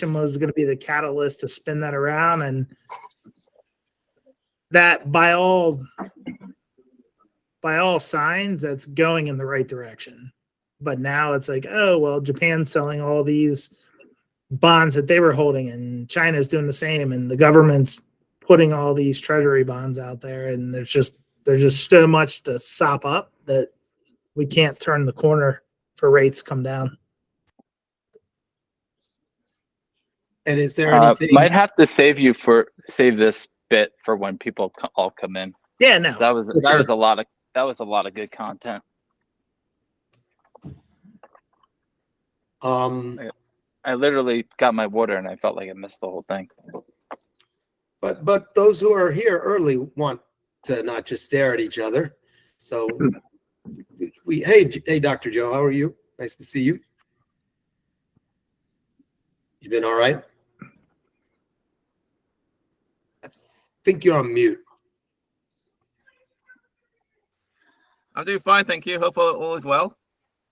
was going to be the catalyst to spin that around, and that by all signs, that's going in the right direction. But now it's like, oh, well, Japan's selling all these bonds that they were holding, and China's doing the same, and the government's putting all these treasury bonds out there, and there's just so much to sop up that we can't turn the corner for rates come down. And is there anything might have to save this bit for when people all come in? Yeah, no, that was a lot of good content. I literally got my water and I felt like I missed the whole thing. But those who are here early want to not just stare at each other. So hey Dr. Joe, how are you? Nice to see you. You been all right? I think you're on mute. I'm doing fine, thank you. Hope all is well.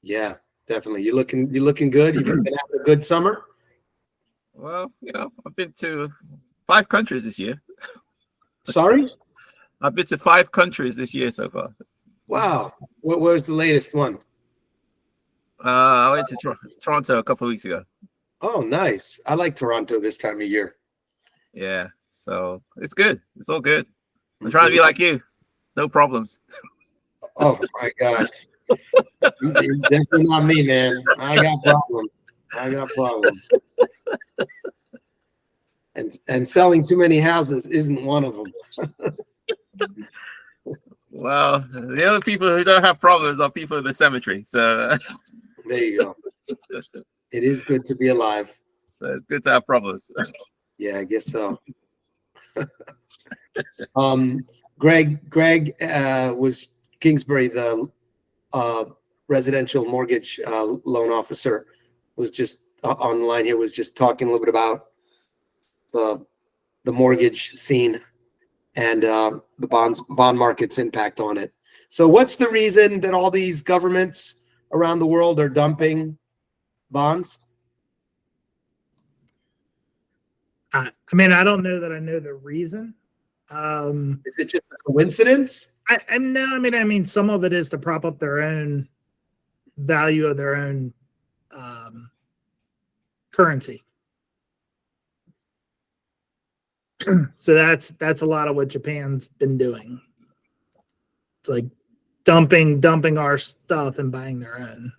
Yeah, definitely. You're looking good. You've been having a good summer. Well, I've been to 5 countries this year. Sorry? I've been to 5 countries this year so far. Wow. What was the latest one? I went to Toronto a couple of weeks ago. Oh, nice. I like Toronto this time of year. Yeah, so it's good. It's all good. I'm trying to be like you. No problems. Oh, my gosh. Definitely not me, man. I got problems. And selling too many houses isn't one of them. Well, the only people who don't have problems are people in the cemetery. So there you go. It is good to be alive. So it's good to have problems. Yeah, I guess so. Greg was Kingsbury, the residential mortgage loan officer, was just on the line here, was just talking a little bit about the mortgage scene and the bond market's impact on it. So what's the reason that all these governments around the world are dumping bonds? I mean, I don't know that I know the reason. Is it just a coincidence? I mean, some of it is to prop up their own value of their own currency. So that's a lot of what Japan's been doing. It's like dumping our stuff and buying their own.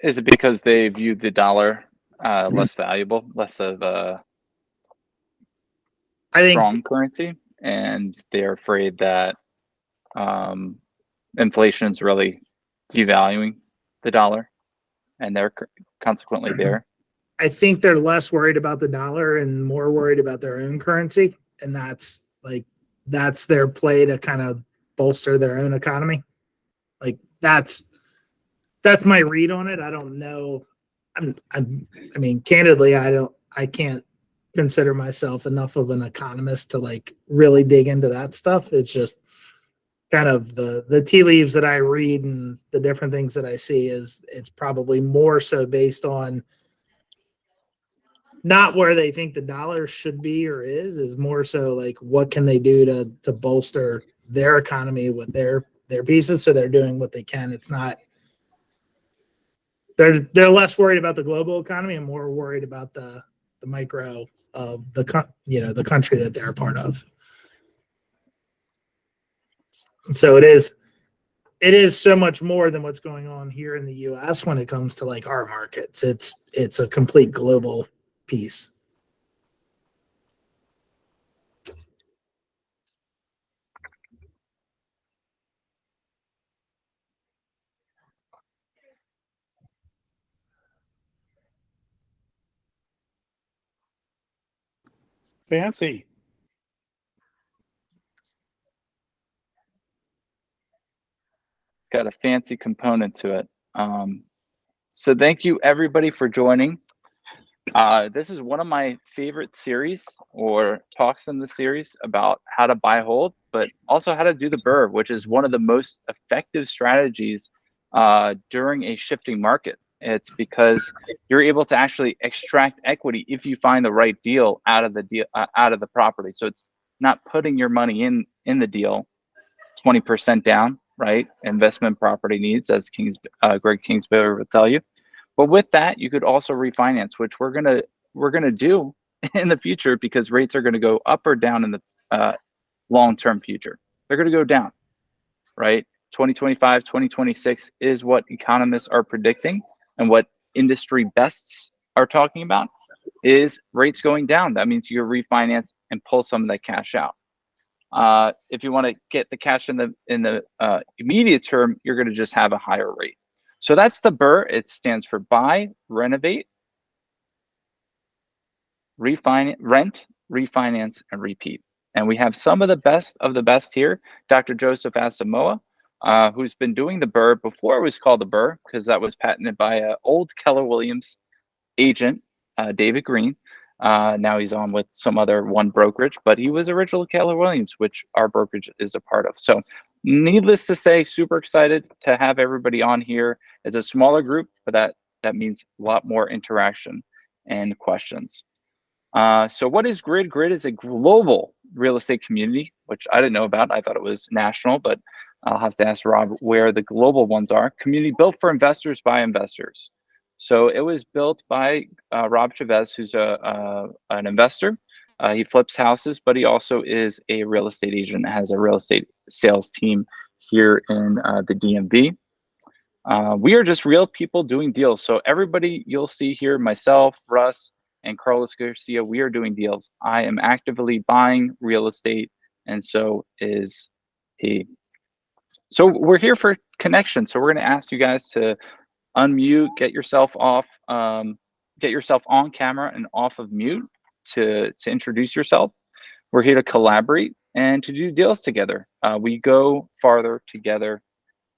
Is it because they view the dollar less valuable, less of a strong currency, and they're afraid that inflation is really devaluing the dollar, and they're consequently there? I think they're less worried about the dollar and more worried about their own currency, and that's their play to kind of bolster their own economy. Like that's my read on it. I don't know. I mean, candidly, I can't consider myself enough of an economist to like really dig into that stuff. It's just kind of the tea leaves that I read and the different things that I see it's probably more so based on not where they think the dollar should be or is more so like what can they do to bolster their economy with their pieces. So they're doing what they can. It's not they're less worried about the global economy and more worried about the micro of the country that they're a part of. So it is so much more than what's going on here in the US when it comes to like our markets. It's a complete global piece. Fancy. It's got a fancy component to it. So thank you everybody for joining. This is one of my favorite series or talks in the series about how to buy hold, but also how to do the BRRRR, which is one of the most effective strategies during a shifting market. It's because you're able to actually extract equity if you find the right deal out of the deal out of the property. So it's not putting your money in the deal 20% down, right? Investment property needs, as Greg Kingsbury would tell you. But with that, you could also refinance, which we're gonna do in the future because rates are gonna go up or down in the long-term future. They're gonna go down, right? 2025, 2026 is what economists are predicting, and what industry bests are talking about is rates going down. That means you refinance and pull some of that cash out. If you want to get the cash in the immediate term, you're going to just have a higher rate. So that's the BRRRR. It stands for buy, renovate, rent, refinance, and repeat. And we have some of the best here. Dr. Joseph Asamoah, who's been doing the BRRRR before it was called the BRRRR, because that was patented by an old Keller Williams agent, David Green. Now he's on with some other one brokerage, but he was original Keller Williams, which our brokerage is a part of. So needless to say, super excited to have everybody on here. It's a smaller group, but that means a lot more interaction and questions. So what is GRID? GRID is a global real estate community, which I didn't know about. I thought it was national, but I'll have to ask Rob where the global ones are. Community built for investors by investors. So it was built by Rob Chavez, who's an investor. He flips houses, but he also is a real estate agent, has a real estate sales team here in the DMV. We are just real people doing deals. So everybody you'll see here, myself, Russ, and Carlos Garcia, we are doing deals. I am actively buying real estate, and so is he. So we're here for connection. So we're going to ask you guys to unmute, get yourself off, get yourself on camera and off of mute to introduce yourself. We're here to collaborate and to do deals together. We go farther together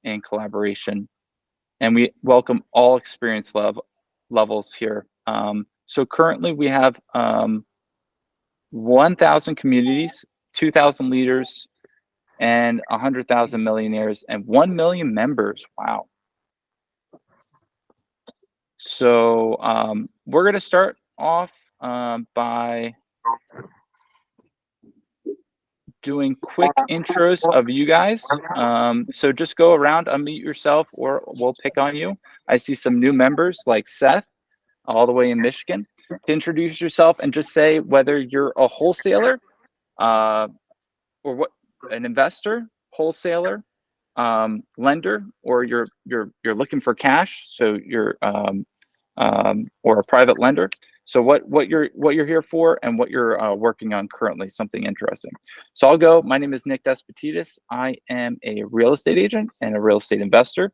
in collaboration, and we welcome all experience levels here. So currently we have 1,000 communities, 2,000 leaders, and 100,000 millionaires, and 1 million members. Wow. So we're going to start off by doing quick intros of you guys. So just go around, unmute yourself, or we'll pick on you. I see some new members like Seth, all the way in Michigan. To introduce yourself and just say whether you're a wholesaler or what, an investor, wholesaler, lender, or you're looking for cash. So you're or a private lender. So what you're here for and what you're working on currently, something interesting. So I'll go. My name is Nick Despotidis. I am a real estate agent and a real estate investor.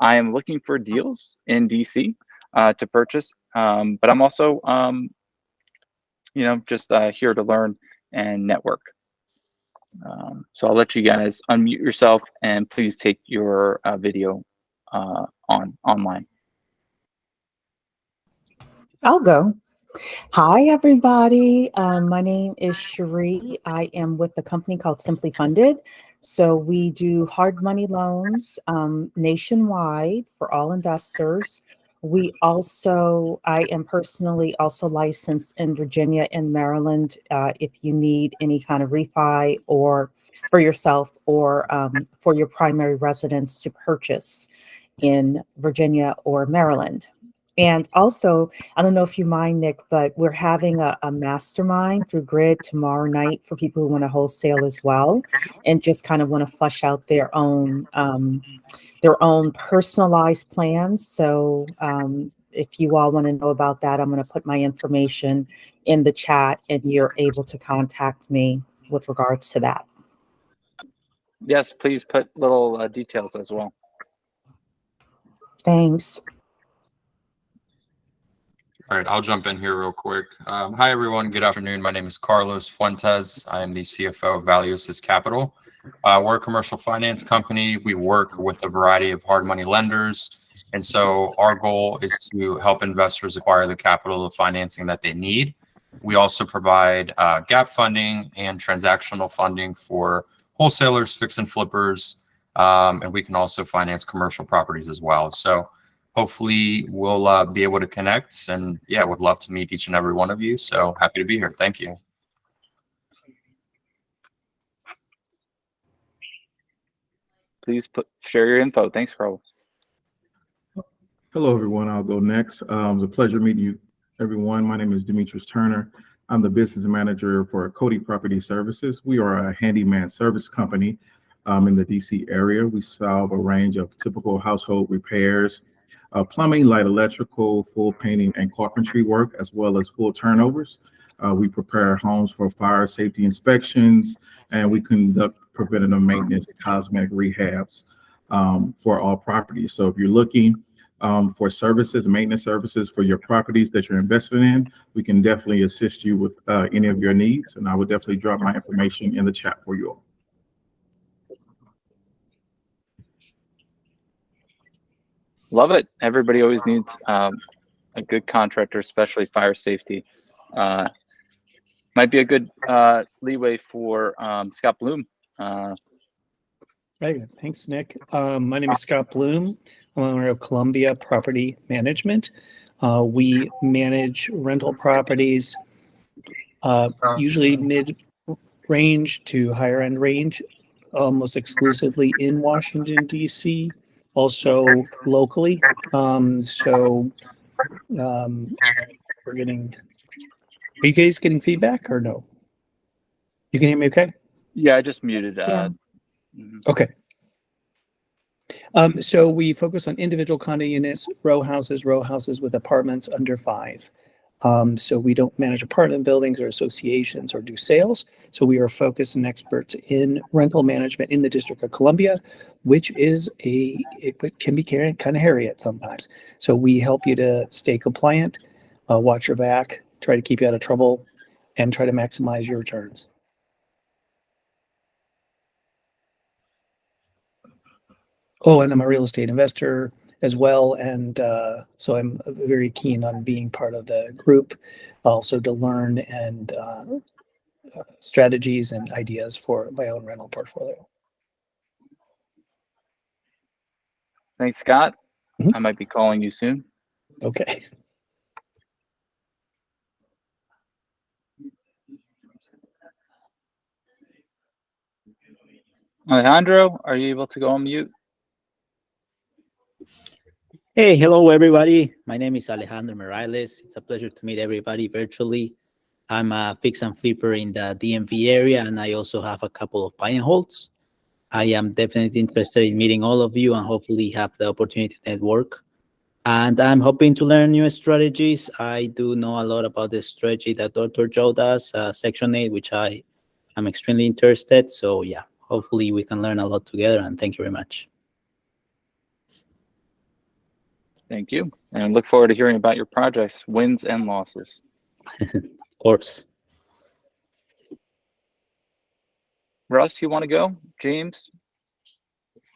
I am looking for deals in DC to purchase, but I'm also just here to learn and network. So I'll let you guys unmute yourself and please take your video online. I'll go. Hi, everybody. My name is Cherie. I am with a company called Simply Funded. So we do hard money loans nationwide for all investors. I am personally also licensed in Virginia and Maryland if you need any kind of refi or for yourself or for your primary residence to purchase in Virginia or Maryland. And also, I don't know if you mind, Nick, but we're having a mastermind through GRID tomorrow night for people who want to wholesale as well, and just kind of want to flesh out their own personalized plans. So if you all want to know about that, I'm going to put my information in the chat, and you're able to contact me with regards to that. Yes, please put little details as well. Thanks. All right, I'll jump in here real quick. Hi, everyone. Good afternoon. My name is Carlos Fuentes. I am the CFO of Value Assist Capital. We're a commercial finance company. We work with a variety of hard money lenders. And so our goal is to help investors acquire the capital of financing that they need. We also provide gap funding and transactional funding for wholesalers, fix and flippers, and we can also finance commercial properties as well. So hopefully we'll be able to connect, and yeah, would love to meet each and every one of you. So happy to be here. Thank you. Please share your info. Thanks, Carlos. Hello, everyone. I'll go next. It was a pleasure meeting you, everyone. My name is Demetrius Turner. I'm the business manager for Cody Property Services. We are a handyman service company in the DC area. We solve a range of typical household repairs, plumbing, light electrical, full painting and carpentry work, as well as full turnovers. We prepare homes for fire safety inspections, and we conduct preventative maintenance and cosmetic rehabs for all properties. So if you're looking for services, maintenance services for your properties that you're invested in, we can definitely assist you with any of your needs. And I would definitely drop my information in the chat for you all. Love it. Everybody always needs a good contractor, especially fire safety. Might be a good leeway for Scott Bloom. Hey, thanks, Nick. My name is Scott Bloom. I'm owner of Columbia Property Management. We manage rental properties, usually mid-range to higher-end range, almost exclusively in Washington, D.C., also locally. We're getting... Are you guys getting feedback or no? You can hear me okay? Yeah, I just muted. Yeah. Okay. So we focus on individual condo units, row houses with apartments under 5. So we don't manage apartment buildings or associations or do sales. So we are focused and experts in rental management in the District of Columbia, which is it can be kind of hairy at sometimes. So we help you to stay compliant, watch your back, try to keep you out of trouble, and try to maximize your returns. Oh, and I'm a real estate investor as well. And so I'm very keen on being part of the group, also to learn and strategies and ideas for my own rental portfolio. Thanks, Scott. Mhm. I might be calling you soon. Okay. Alejandro, are you able to go on mute? Hey, hello everybody. My name is Alejandro Morales. It's a pleasure to meet everybody virtually. I'm a fix and flipper in the DMV area, and I also have a couple of buy and holds. I am definitely interested in meeting all of you and hopefully have the opportunity to network. And I'm hoping to learn new strategies. I do know a lot about the strategy that Dr. Joe does, Section 8, which I am extremely interested. So yeah, hopefully we can learn a lot together, and thank you very much. Thank you. And look forward to hearing about your projects, wins and losses. Of course. Russ, you want to go? James?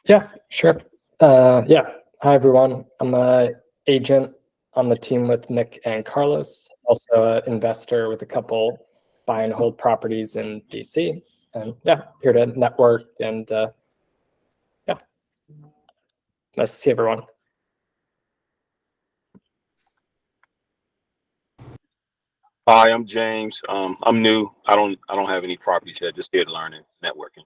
Yeah, sure. Yeah. Hi, everyone. I'm an agent on the team with Nick and Carlos, also an investor with a couple buy and hold properties in DC. And yeah, here to network and yeah. Nice to see everyone. Hi, I'm James. I'm new. I don't have any properties yet. Just here to learn and networking.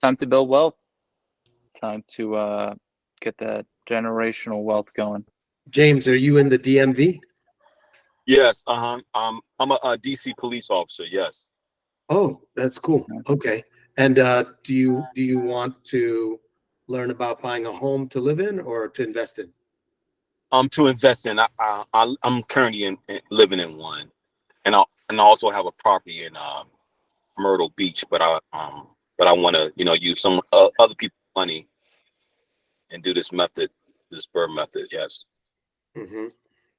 Time to build wealth. Time to get that generational wealth going. James, are you in the DMV? Yes. I'm a DC police officer. Yes. Oh, that's cool. Okay. And do you want to learn about buying a home to live in or to invest in? To invest in. I'm currently living in one, and I also have a property in Myrtle Beach, but I want to use some other people's money and do this method, this BRRRR method. Yes. Mm-hmm.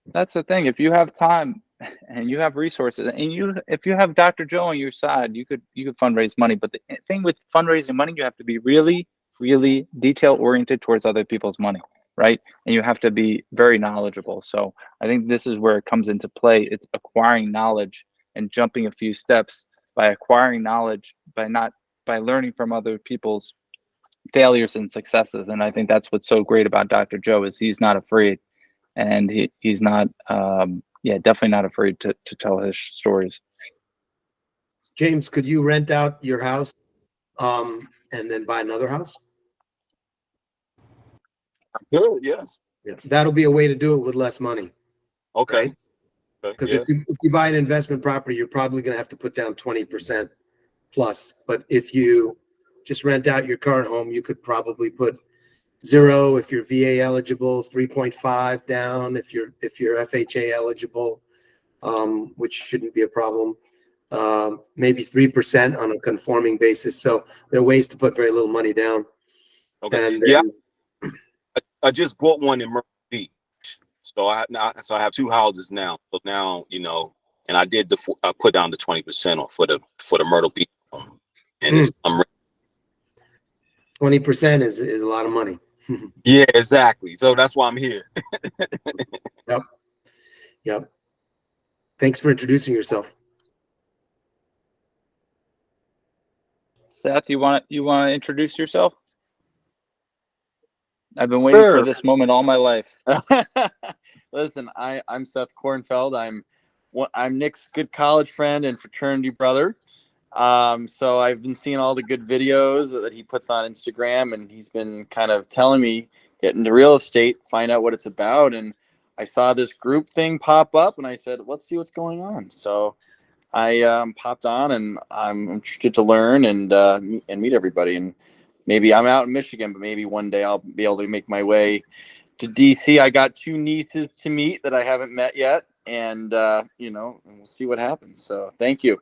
That's the thing. If you have time, and you have resources, and if you have Dr. Joe on your side, you could fundraise money. But the thing with fundraising money, you have to be really, really detail oriented towards other people's money, right? And you have to be very knowledgeable. So I think this is where it comes into play. It's acquiring knowledge and jumping a few steps by acquiring knowledge, by learning from other people's failures and successes. And I think that's what's so great about Dr. Joe is he's not afraid, and he's not definitely not afraid to tell his stories. James, could you rent out your house and then buy another house? Good. Yes. Yeah, that'll be a way to do it with less money. Okay. Because Yeah. if you buy an investment property, you're probably going to have to put down 20% plus. But if you just rent out your current home, you could probably put 0 if you're VA eligible, 3.5 down if you're FHA eligible, which shouldn't be a problem. Maybe 3% on a conforming basis. So there are ways to put very little money down. Okay. And Yeah. I just bought one in Myrtle Beach, so I have 2 houses now. So now, you know, and I did I put down the 20% on for the Myrtle Beach home, and it's 20% is a lot of money. yeah, exactly. So that's why I'm here. Yep. Thanks for introducing yourself. Seth, you want to introduce yourself? I've been waiting for this moment all my life. Listen, I'm Seth Kornfeld. I'm Nick's good college friend and fraternity brother. So I've been seeing all the good videos that he puts on Instagram, and he's been kind of telling me get into real estate, find out what it's about. And I saw this group thing pop up, and I said, let's see what's going on. So I popped on, and I'm interested to learn and meet everybody. And maybe I'm out in Michigan, but maybe one day I'll be able to make my way to DC. I got 2 nieces to meet that I haven't met yet, and we'll see what happens. So thank you.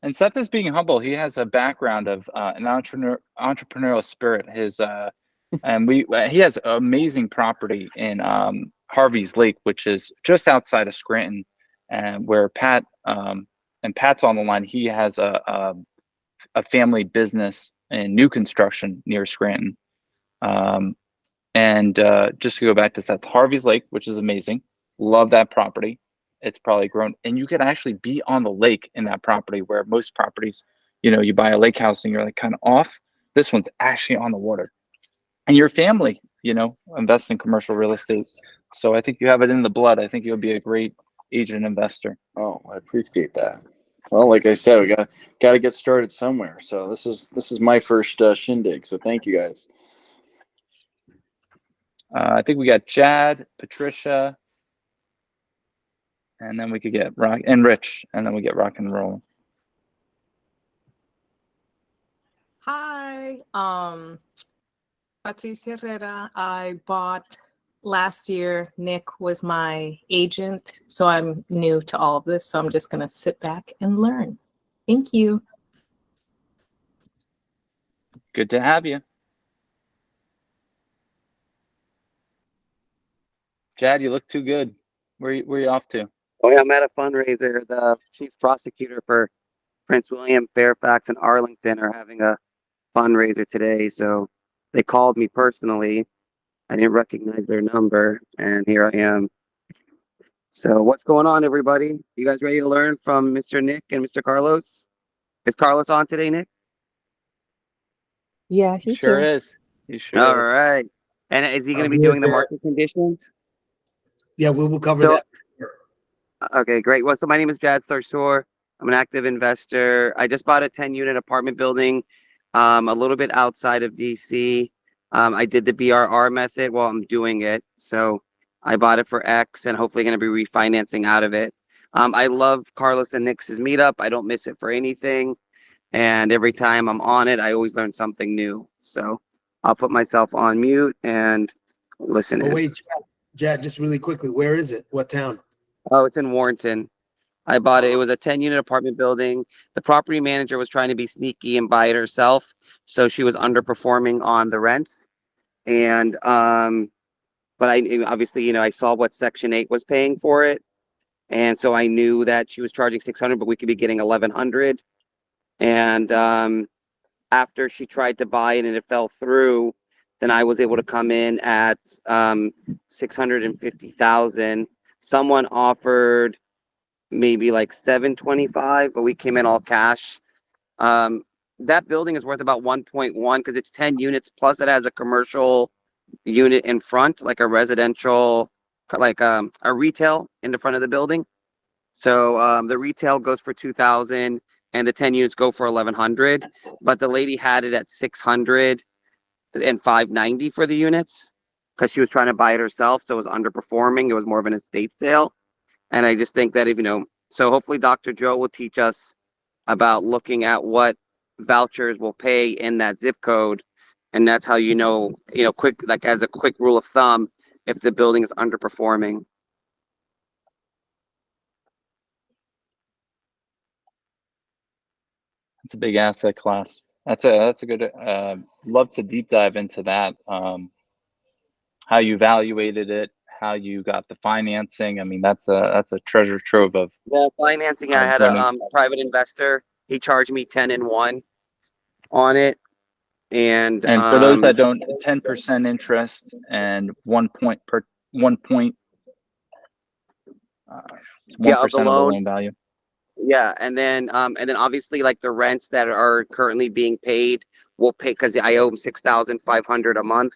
And Seth is being humble. He has a background of an entrepreneurial spirit. He has amazing property in Harvey's Lake, which is just outside of Scranton, and where Pat's on the line. He has a family business in new construction near Scranton. Just to go back to Seth, Harvey's Lake, which is amazing. Love that property. It's probably grown, and you could actually be on the lake in that property, where most properties, you buy a lake house and you're like kind of off. This one's actually on the water, and your family, invest in commercial real estate. So I think you have it in the blood. I think you'll be a great agent investor. Oh, I appreciate that. Well, like I said, we got to get started somewhere. So this is my first shindig. So thank you guys. I think we got Jad, Patricia, and then we could get Rock and Rich, and then we get rock and roll. Hi, Patricia Herrera. I bought last year. Nick was my agent, so I'm new to all of this. So I'm just going to sit back and learn. Thank you. Good to have you. Jad, you look too good. Where you off to? Oh yeah, I'm at a fundraiser. The chief prosecutor for Prince William, Fairfax, and Arlington are having a fundraiser today. So they called me personally. I didn't recognize their number, and here I am. So what's going on, everybody? You guys ready to learn from Mr. Nick and Mr. Carlos? Is Carlos on today, Nick? Yeah, he's Sure here. is. He sure All is. right. And is he going to be here, doing the Jared. market conditions? Yeah, we will cover So- that. Okay, great. Well, so my name is Jad Sarsour. I'm an active investor. I just bought a 10-unit apartment building a little bit outside of DC. I did the BRRR method while I'm doing it. So I bought it for X and hopefully going to be refinancing out of it. I love Carlos and Nick's meetup. I don't miss it for anything. And every time I'm on it, I always learn something new. So I'll put myself on mute and listen Oh, in. wait, Jad, just really quickly, where is it? What town? Oh, it's in Warrenton. I bought it. It was a 10-unit apartment building. The property manager was trying to be sneaky and buy it herself, so she was underperforming on the rents. And but I obviously, I saw what Section 8 was paying for it, And so I knew that she was charging 600, but we could be getting 1100. And after she tried to buy it and it fell through, then I was able to come in at 650,000. Someone offered maybe like 725, but we came in all cash. That building is worth about 1.1 because it's 10 units plus it has a commercial unit in front, like a residential, like a retail in the front of the building. So the retail goes for 2,000 and the 10 units go for 1,100. But the lady had it at 600 and 590 for the units because she was trying to buy it herself. So it was underperforming. It was more of an estate sale. And I just think that if, so hopefully Dr. Joe will teach us about looking at what vouchers will pay in that zip code. And that's how quick, like as a quick rule of thumb, if the building is underperforming. It's a big asset class. That's a good. Love to deep dive into that. How you evaluated it, how you got the financing. I mean, that's a treasure trove of. Well, financing, I had a private investor. He charged me 10-1 on it, and for those that don't, 10% interest and 1 point per 1 point. 1% of the of the loan. loan value. Yeah, and then obviously like the rents that are currently being paid will pay because I owe them 6,500 a month.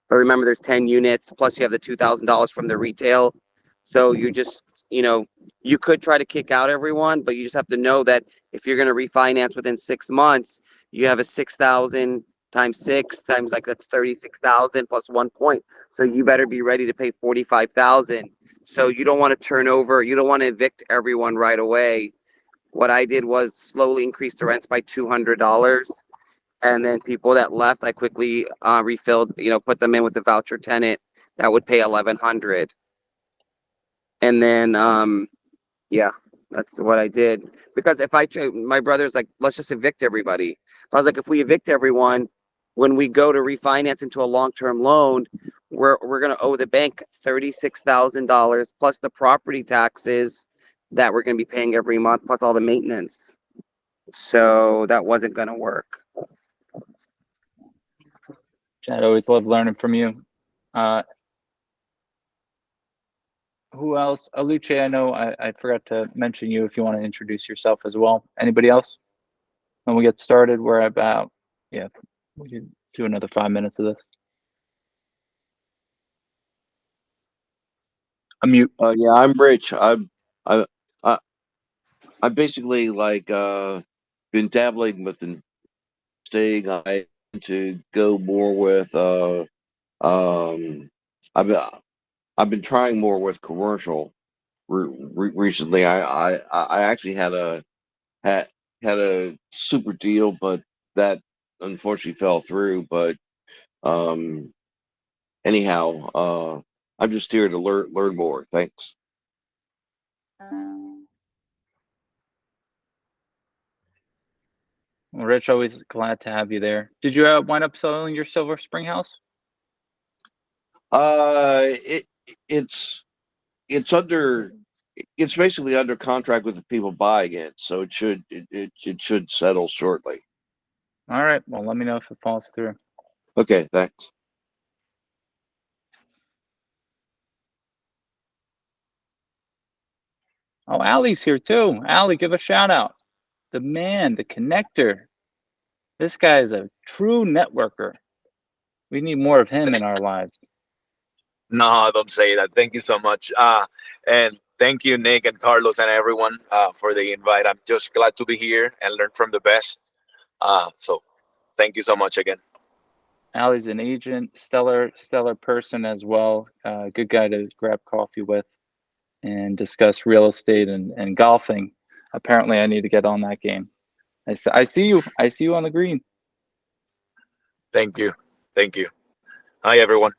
But remember, there's 10 units plus you have the $2,000 from the retail. So you just you could try to kick out everyone, but you just have to know that if you're going to refinance within 6 months, you have a 6,000 times 6 times like that's 36,000 plus 1 point. So you better be ready to pay 45,000. So you don't want to turn over. You don't want to evict everyone right away. What I did was slowly increase the rents by $200. And then people that left, I quickly refilled, put them in with the voucher tenant that would pay 1,100. And then, yeah, that's what I did. Because if my brother's like, let's just evict everybody. I was like, if we evict everyone, when we go to refinance into a long-term loan, we're going to owe the bank $36,000 plus the property taxes that we're going to be paying every month, plus all the maintenance. So that wasn't going to work. Chad, always love learning from you. Who else? Aluce, I know I forgot to mention you if you want to introduce yourself as well. Anybody else? When we get started, we're about, we can do another 5 minutes of this. Unmute. Yeah, I'm Rich. I basically been dabbling with investing. I to go more with I've been trying more with commercial. Recently, I actually had a super deal, but that unfortunately fell through. But anyhow, I'm just here to learn more. Thanks. Well, Rich, always glad to have you there. Did you wind up selling your Silver Spring house? It's basically under contract with the people buying it, so it should settle shortly. All right. Well, let me know if it falls through. Okay, thanks. Oh, Allie's here too. Allie, give a shout out. The man, the connector. This guy is a true networker. We need more of him in our lives. No, don't say that. Thank you so much. And thank you, Nick and Carlos and everyone for the invite. I'm just glad to be here and learn from the best. So thank you so much again. Allie's an agent, stellar person as well. Good guy to grab coffee with and discuss real estate and golfing. Apparently, I need to get on that game. I see you. I see you on the green. Thank you. Thank you. Hi, everyone.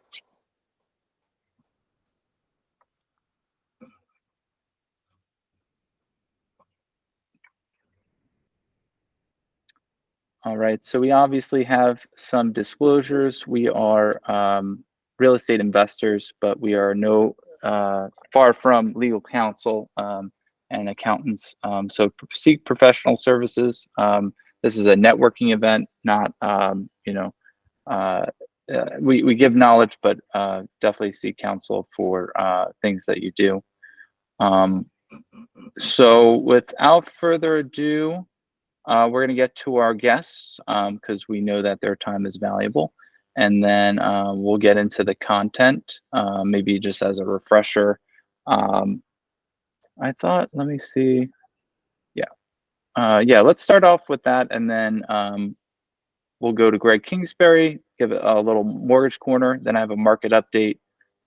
All right, so we obviously have some disclosures. We are real estate investors, but we are no far from legal counsel and accountants. So seek professional services. This is a networking event, not we give knowledge, but definitely seek counsel for things that you do. So without further ado, we're going to get to our guests because we know that their time is valuable. And then we'll get into the content, maybe just as a refresher. I thought, let me see. Yeah, let's start off with that. And then we'll go to Greg Kingsbury, give it a little mortgage corner. Then I have a market update.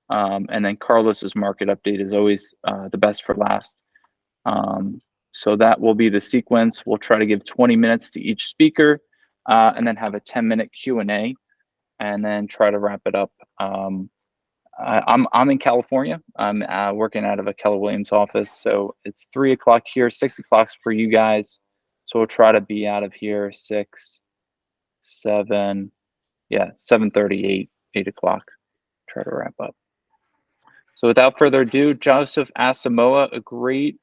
And then Carlos's market update is always the best for last. So that will be the sequence. We'll try to give 20 minutes to each speaker and then have a 10-minute Q&A and then try to wrap it up. I'm in California. I'm working out of a Keller Williams office. So it's 3 o'clock here, 6 o'clock for you guys. So we'll try to be out of here 6, 7, 7:38, 8 o'clock. Try to wrap up. So without further ado, Joseph Asamoah, a great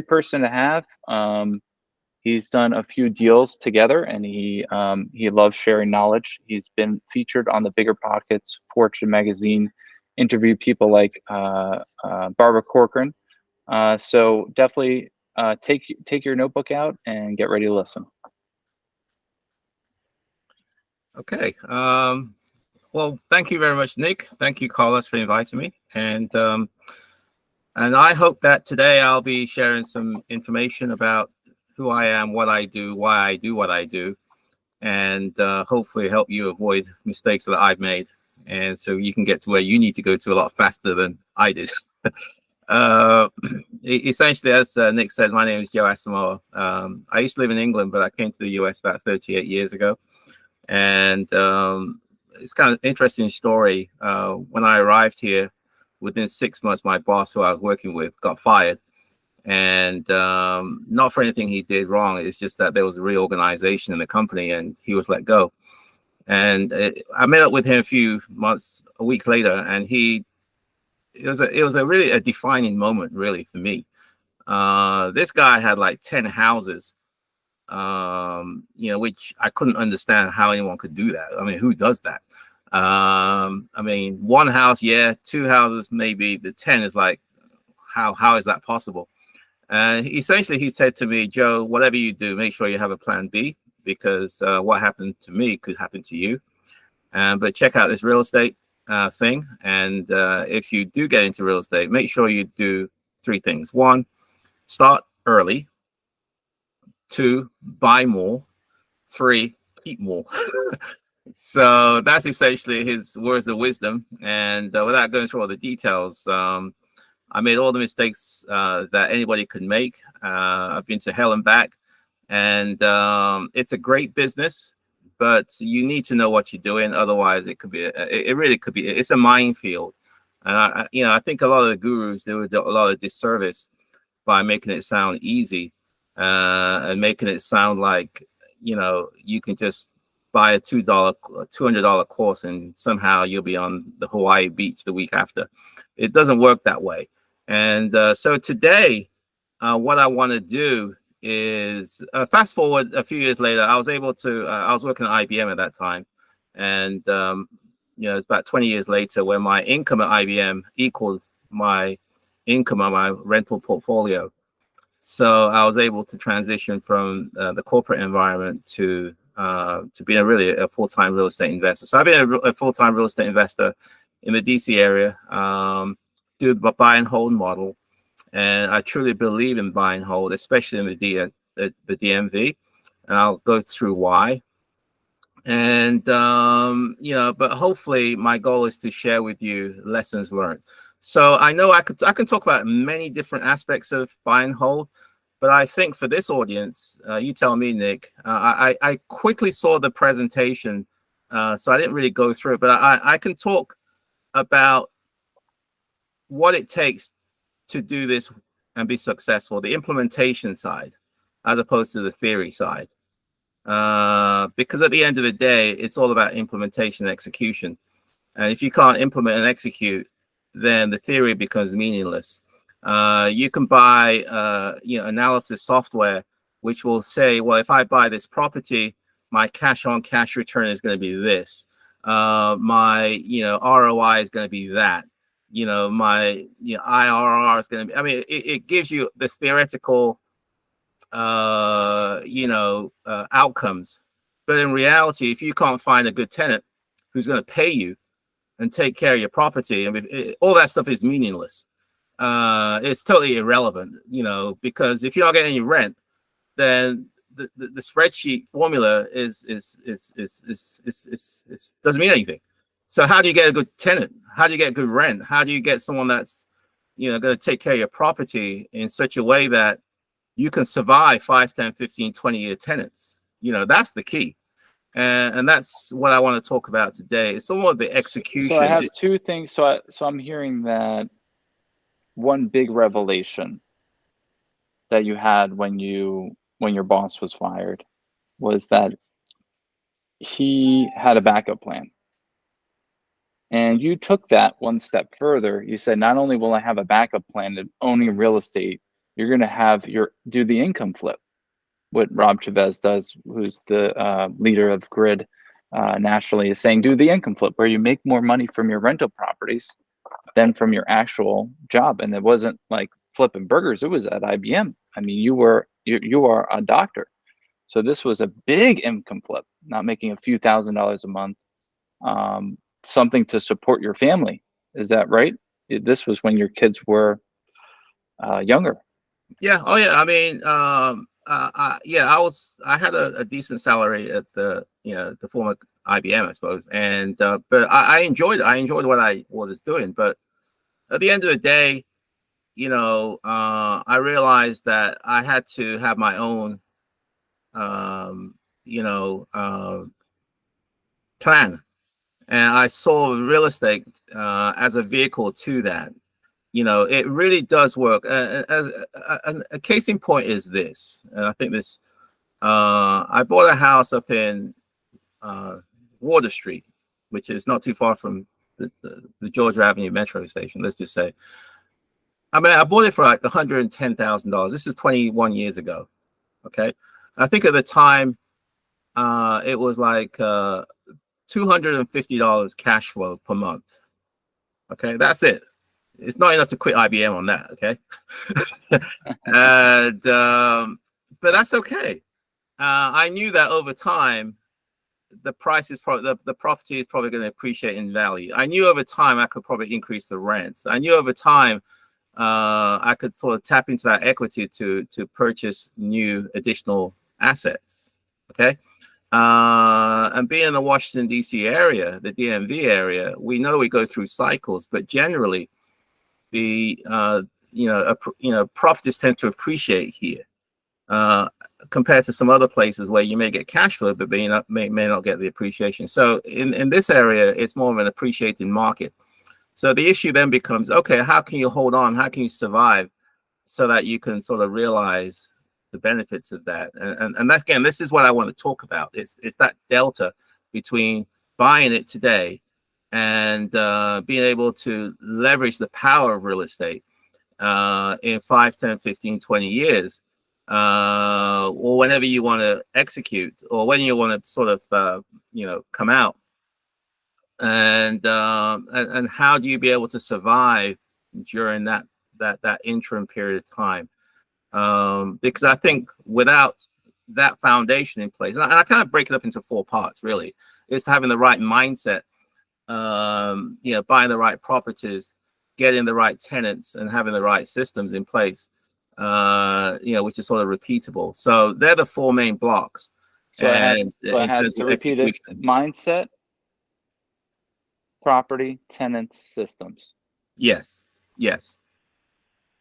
person to have. He's done a few deals together, and he loves sharing knowledge. He's been featured on the Bigger Pockets, Fortune magazine, interviewed people like Barbara Corcoran. So definitely take your notebook out and get ready to listen. Okay. Well, thank you very much, Nick. Thank you, Carlos, for inviting me. And I hope that today I'll be sharing some information about who I am, what I do, why I do what I do, and hopefully help you avoid mistakes that I've made. And so you can get to where you need to go to a lot faster than I did. Essentially, as Nick said, my name is Joe Asamoah. I used to live in England, but I came to the US about 38 years ago. And it's kind of an interesting story. When I arrived here, within 6 months, my boss, who I was working with, got fired. And not for anything he did wrong. It's just that there was a reorganization in the company and he was let go. And I met up with him a week later, and it was a really a defining moment, really, for me. This guy had like 10 houses, which I couldn't understand how anyone could do that. I mean, who does that? I mean, one house, yeah, 2 houses, maybe. The 10 is like, how is that possible? And essentially, he said to me, Joe, whatever you do, make sure you have a plan B, because what happened to me could happen to you. But check out this real estate thing. And if you do get into real estate, make sure you do 3 things. 1, start early. 2, buy more. 3, keep more. So that's essentially his words of wisdom. And without going through all the details, I made all the mistakes that anybody could make. I've been to hell and back. And it's a great business, but you need to know what you're doing. Otherwise, it could be, it's a minefield. And I think a lot of the gurus do a lot of disservice by making it sound easy and making it sound like, you can just buy a $200 course and somehow you'll be on the Hawaii beach the week after. It doesn't work that way. And so today, what I want to do is fast forward a few years later. I was able to, I was working at IBM at that time. And, it's about 20 years later when my income at IBM equaled my income on my rental portfolio. So I was able to transition from the corporate environment to being really a full-time real estate investor. So I've been a full-time real estate investor in the DC area, do the buy and hold model. And I truly believe in buy and hold, especially in the DMV. And I'll go through why. And, but hopefully my goal is to share with you lessons learned. So I know I can talk about many different aspects of buy and hold, but I think for this audience, you tell me, Nick, I quickly saw the presentation, so I didn't really go through it, but I can talk about what it takes to do this and be successful, the implementation side, as opposed to the theory side. Because at the end of the day, it's all about implementation and execution. And if you can't implement and execute, then the theory becomes meaningless. You can buy, analysis software, which will say, well, if I buy this property, my cash on cash return is going to be this. My, ROI is going to be that. My IRR is going to be, I mean, it gives you the theoretical, outcomes. But in reality, if you can't find a good tenant who's going to pay you and take care of your property, I mean, all that stuff is meaningless. It's totally irrelevant, because if you're not getting any rent, then the spreadsheet formula is doesn't mean anything. So how do you get a good tenant? How do you get good rent? How do you get someone that's going to take care of your property in such a way that you can survive 5, 10, 15, 20-year tenants? That's the key. And that's what I want to talk about today. It's some of the execution. So I have two things. So I'm hearing that one big revelation that you had when your boss was fired was that he had a backup plan. And you took that one step further. You said, not only will I have a backup plan of owning real estate, you're going to do the income flip. What Rob Chavez does, who's the leader of Grid nationally, is saying, do the income flip, where you make more money from your rental properties than from your actual job. And it wasn't like flipping burgers; it was at IBM. I mean, you are a doctor, so this was a big income flip, not making a few $1,000s a month, something to support your family. Is that right? This was when your kids were younger. Yeah. Oh yeah. I mean, I had a decent salary at the former IBM, I suppose, and but I enjoyed what I was doing. But at the end of the day, I realized that I had to have my own, plan, and I saw real estate as a vehicle to that. It really does work. As a case in point is this, and I think this. I bought a house up in Water Street, which is not too far from the Georgia Avenue Metro station. Let's just say. I mean, I bought it for like $110,000. This is 21 years ago. Okay, I think at the time, it was like $250 cash flow per month. Okay, that's it. It's not enough to quit IBM on that. Okay, and but that's okay. I knew that over time, the price is probably the property is probably going to appreciate in value. I knew over time I could probably increase the rents. I knew over time I could sort of tap into that equity to purchase new additional assets. Okay. And being in the Washington, D.C. area, the DMV area, we know we go through cycles, but generally the, properties tend to appreciate here compared to some other places where you may get cash flow, but may not get the appreciation. So in this area, it's more of an appreciating market. So the issue then becomes, okay, how can you hold on? How can you survive so that you can sort of realize the benefits of that? And that, again, this is what I want to talk about. It's that delta between buying it today and being able to leverage the power of real estate in 5, 10, 15, 20 years, or whenever you want to execute, or when you want to sort of, come out. And how do you be able to survive during that interim period of time? Because I think without that foundation in place, and I kind of break it up into 4 parts, really. It's having the right mindset, buying the right properties, getting the right tenants, and having the right systems in place, which is sort of repeatable. So they're the 4 main blocks. So I had to repeat it: mindset, property, tenants, systems. Yes.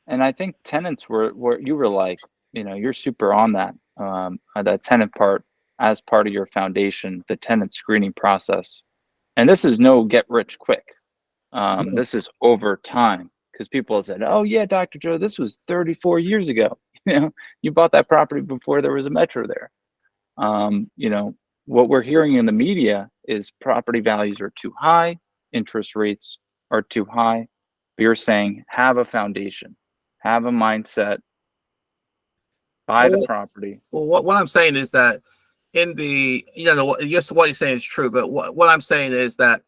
And I think tenants were you were like, you're super on that tenant part as part of your foundation, the tenant screening process. And this is no get rich quick. This is over time, because people said, oh yeah, Dr. Joe, this was 34 years ago. You bought that property before there was a metro there. What we're hearing in the media is property values are too high, interest rates are too high, We are saying have a foundation, have a mindset, buy the property. Well, what I'm saying is that in the, yes, what you're saying is true, but what I'm saying is that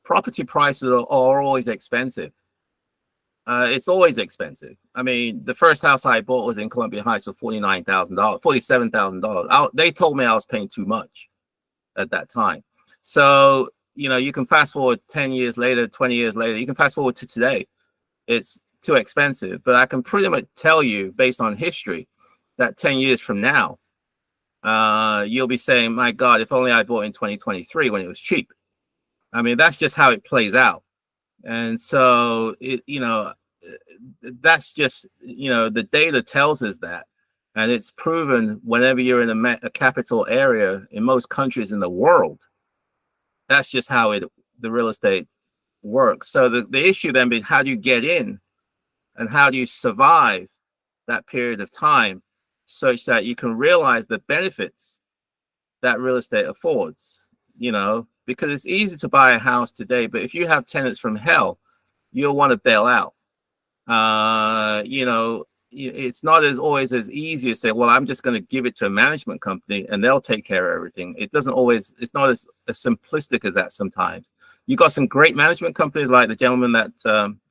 property prices are always expensive. It's always expensive. I mean, the first house I bought was in Columbia Heights for $49,000, $47,000. They told me I was paying too much at that time. So, you can fast forward 10 years later, 20 years later, you can fast forward to today. It's too expensive, but I can pretty much tell you based on history that 10 years from now, you'll be saying, my God, if only I bought in 2023 when it was cheap. I mean, that's just how it plays out. And so, that's just, the data tells us that. And it's proven whenever you're in a capital area in most countries in the world, that's just how the real estate works. So the issue then being, how do you get in and how do you survive that period of time such that you can realize the benefits that real estate affords, because it's easy to buy a house today, but if you have tenants from hell, you'll want to bail out. It's not always as easy as say, well, I'm just going to give it to a management company and they'll take care of everything. It's not as simplistic as that sometimes. You got some great management companies like the gentleman that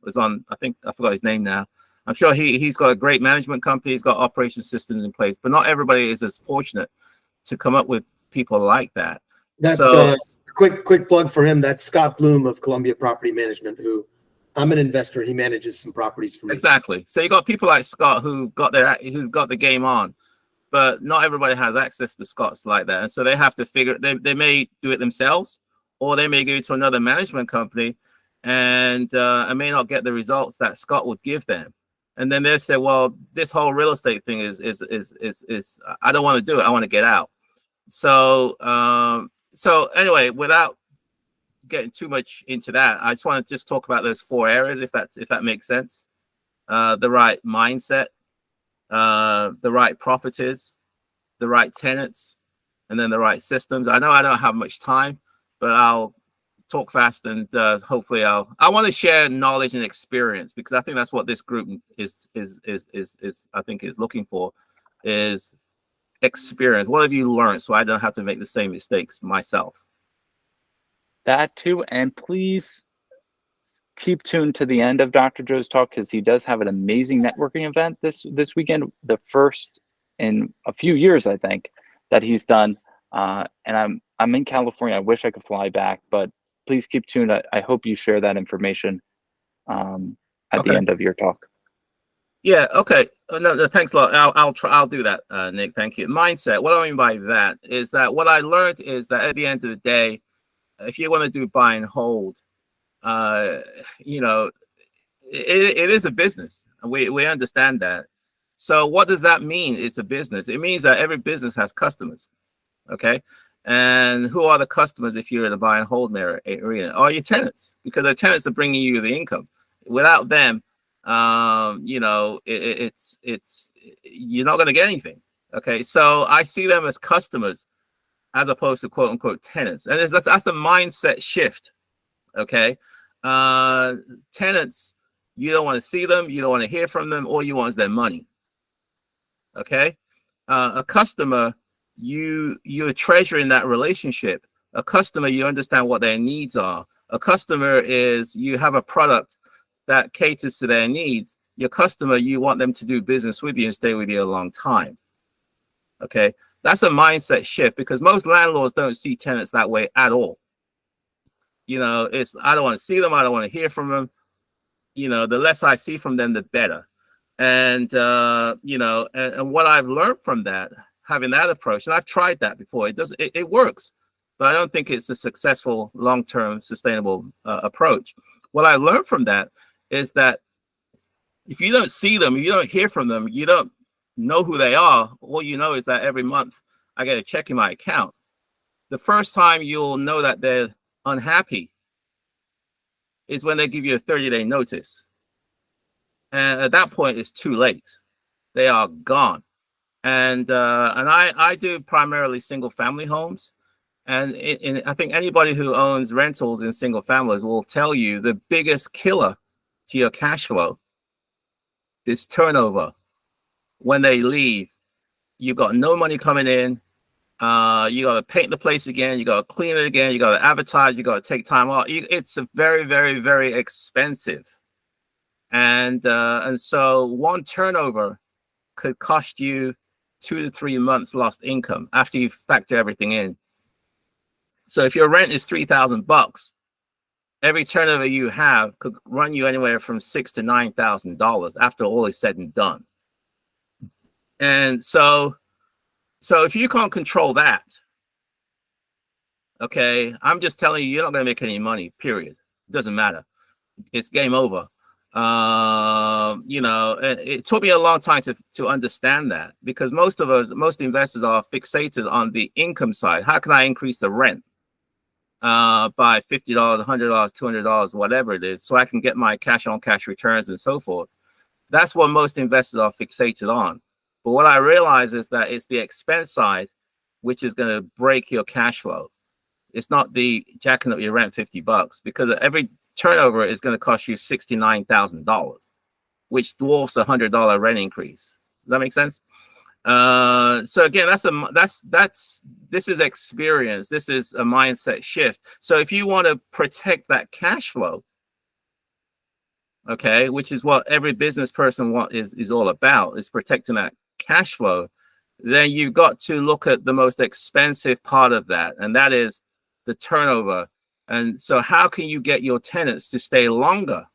was on, I forgot his name now. I'm sure he's got a great management company. He's got operation systems in place, but not everybody is as fortunate to come up with people like that. That's so, quick plug for him. That's Scott Bloom of Columbia Property Management, who I'm an investor. He manages some properties for me. Exactly. So you got people like Scott who's got the game on, but not everybody has access to Scott's like that. And so they have to figure, they may do it themselves, or they may go to another management company and may not get the results that Scott would give them. And then they say, well, this whole real estate thing is I don't want to do it. I want to get out. So anyway, without getting too much into that, I just want to talk about those 4 areas, if that makes sense. The right mindset, the right properties, the right tenants, and then the right systems. I know I don't have much time, but I'll talk fast and hopefully I want to share knowledge and experience, because I think that's what this group is I think is looking for, is experience. What have you learned so I don't have to make the same mistakes myself? That too, and please keep tuned to the end of Dr. Joe's talk, because he does have an amazing networking event this weekend, the first in a few years, I think, that he's done. And I'm in California. I wish I could fly back, but please keep tuned. I hope you share that information at the end of your talk. Yeah. Okay. No, thanks a lot. I'll do that, Nick. Thank you. Mindset. What I mean by that is that what I learned is that at the end of the day, if you want to do buy and hold, it is a business. We understand that. So what does that mean? It's a business. It means that every business has customers. Okay. And who are the customers if you're in the buy and hold arena? Are your tenants, because the tenants are bringing you the income. Without them, it's you're not going to get anything. Okay. So I see them as customers as opposed to quote unquote tenants. And that's a mindset shift. Okay. Tenants, you don't want to see them, you don't want to hear from them, all you want is their money. Okay. A customer, you're treasuring that relationship. A customer, you understand what their needs are. A customer is, you have a product that caters to their needs. Your customer, you want them to do business with you and stay with you a long time. Okay. That's a mindset shift, because most landlords don't see tenants that way at all. It's, I don't want to see them, I don't want to hear from them. The less I see from them, the better. And and what I've learned from that, having that approach, and I've tried that before, it works, but I don't think it's a successful long-term sustainable approach. What I learned from that is that if you don't see them, you don't hear from them, you don't know who they are, all you know is that every month I get a check in my account. The first time you'll know that they're unhappy is when they give you a 30-day notice. And at that point, it's too late. They are gone. And I do primarily single family homes. And I think anybody who owns rentals in single families will tell you the biggest killer to your cash flow is turnover. When they leave, you've got no money coming in. You got to paint the place again. You got to clean it again. You got to advertise. You got to take time off. It's a very, very, very expensive. And so one turnover could cost you 2 to 3 months lost income after you factor everything in. So if your rent is $3,000, every turnover you have could run you anywhere from $6,000 to $9,000 after all is said and done. And so if you can't control that, okay, I'm just telling you, you're not going to make any money, period. It doesn't matter. It's game over. You know, it took me a long time to understand that, because most investors are fixated on the income side. How can I increase the rent by $50, $100, $200, whatever it is, so I can get my cash on cash returns and so forth? That's what most investors are fixated on. But what I realize is that it's the expense side which is going to break your cash flow. It's not the jacking up your rent $50, because every turnover is going to cost you $69,000, which dwarfs a $100 rent increase. Does that make sense? So again, this is experience. This is a mindset shift. So if you want to protect that cash flow, okay, which is what every business person is all about, is protecting that cash flow, then you've got to look at the most expensive part of that, and that is the turnover. And so how can you get your tenants to stay longer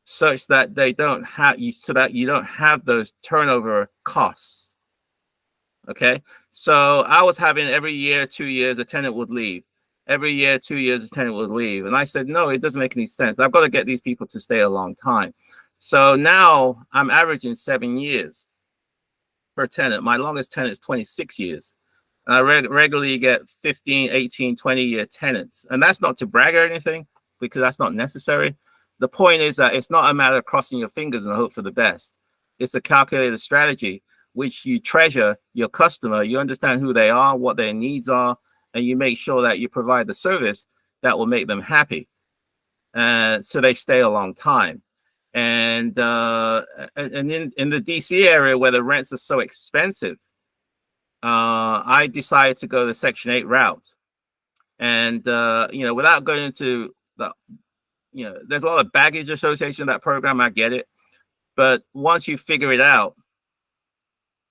such that they don't have you, so that you don't have those turnover costs? Okay, so I was having every year, 2 years, a tenant would leave. Every year, 2 years, a tenant would leave. And I said, no, it doesn't make any sense. I've got to get these people to stay a long time. So now I'm averaging 7 years per tenant. My longest tenant is 26 years. And I regularly get 15, 18, 20-year tenants. And that's not to brag or anything, because that's not necessary. The point is that it's not a matter of crossing your fingers and hope for the best. It's a calculated strategy, which you treasure your customer. You understand who they are, what their needs are, and you make sure that you provide the service that will make them happy. So they stay a long time. And in the DC area where the rents are so expensive, I decided to go the Section 8 route. And, you know, without going into the, you know, there's a lot of baggage associated with that program. I get it. But once you figure it out,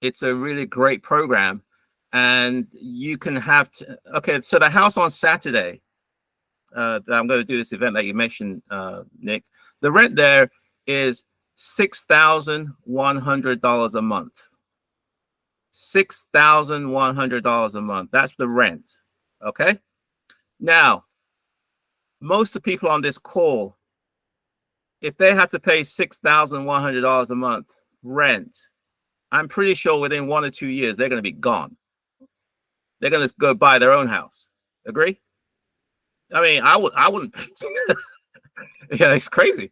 it's a really great program. And you can have to, okay, so the house on Saturday, that I'm going to do this event that you mentioned, Nick, the rent there is $6,100 a month. $6,100 a month. That's the rent. Okay. Now, most of the people on this call, if they have to pay $6,100 a month rent, I'm pretty sure within 1 or 2 years, they're going to be gone. They're going to go buy their own house. Agree? I mean, I wouldn't. Yeah, it's crazy.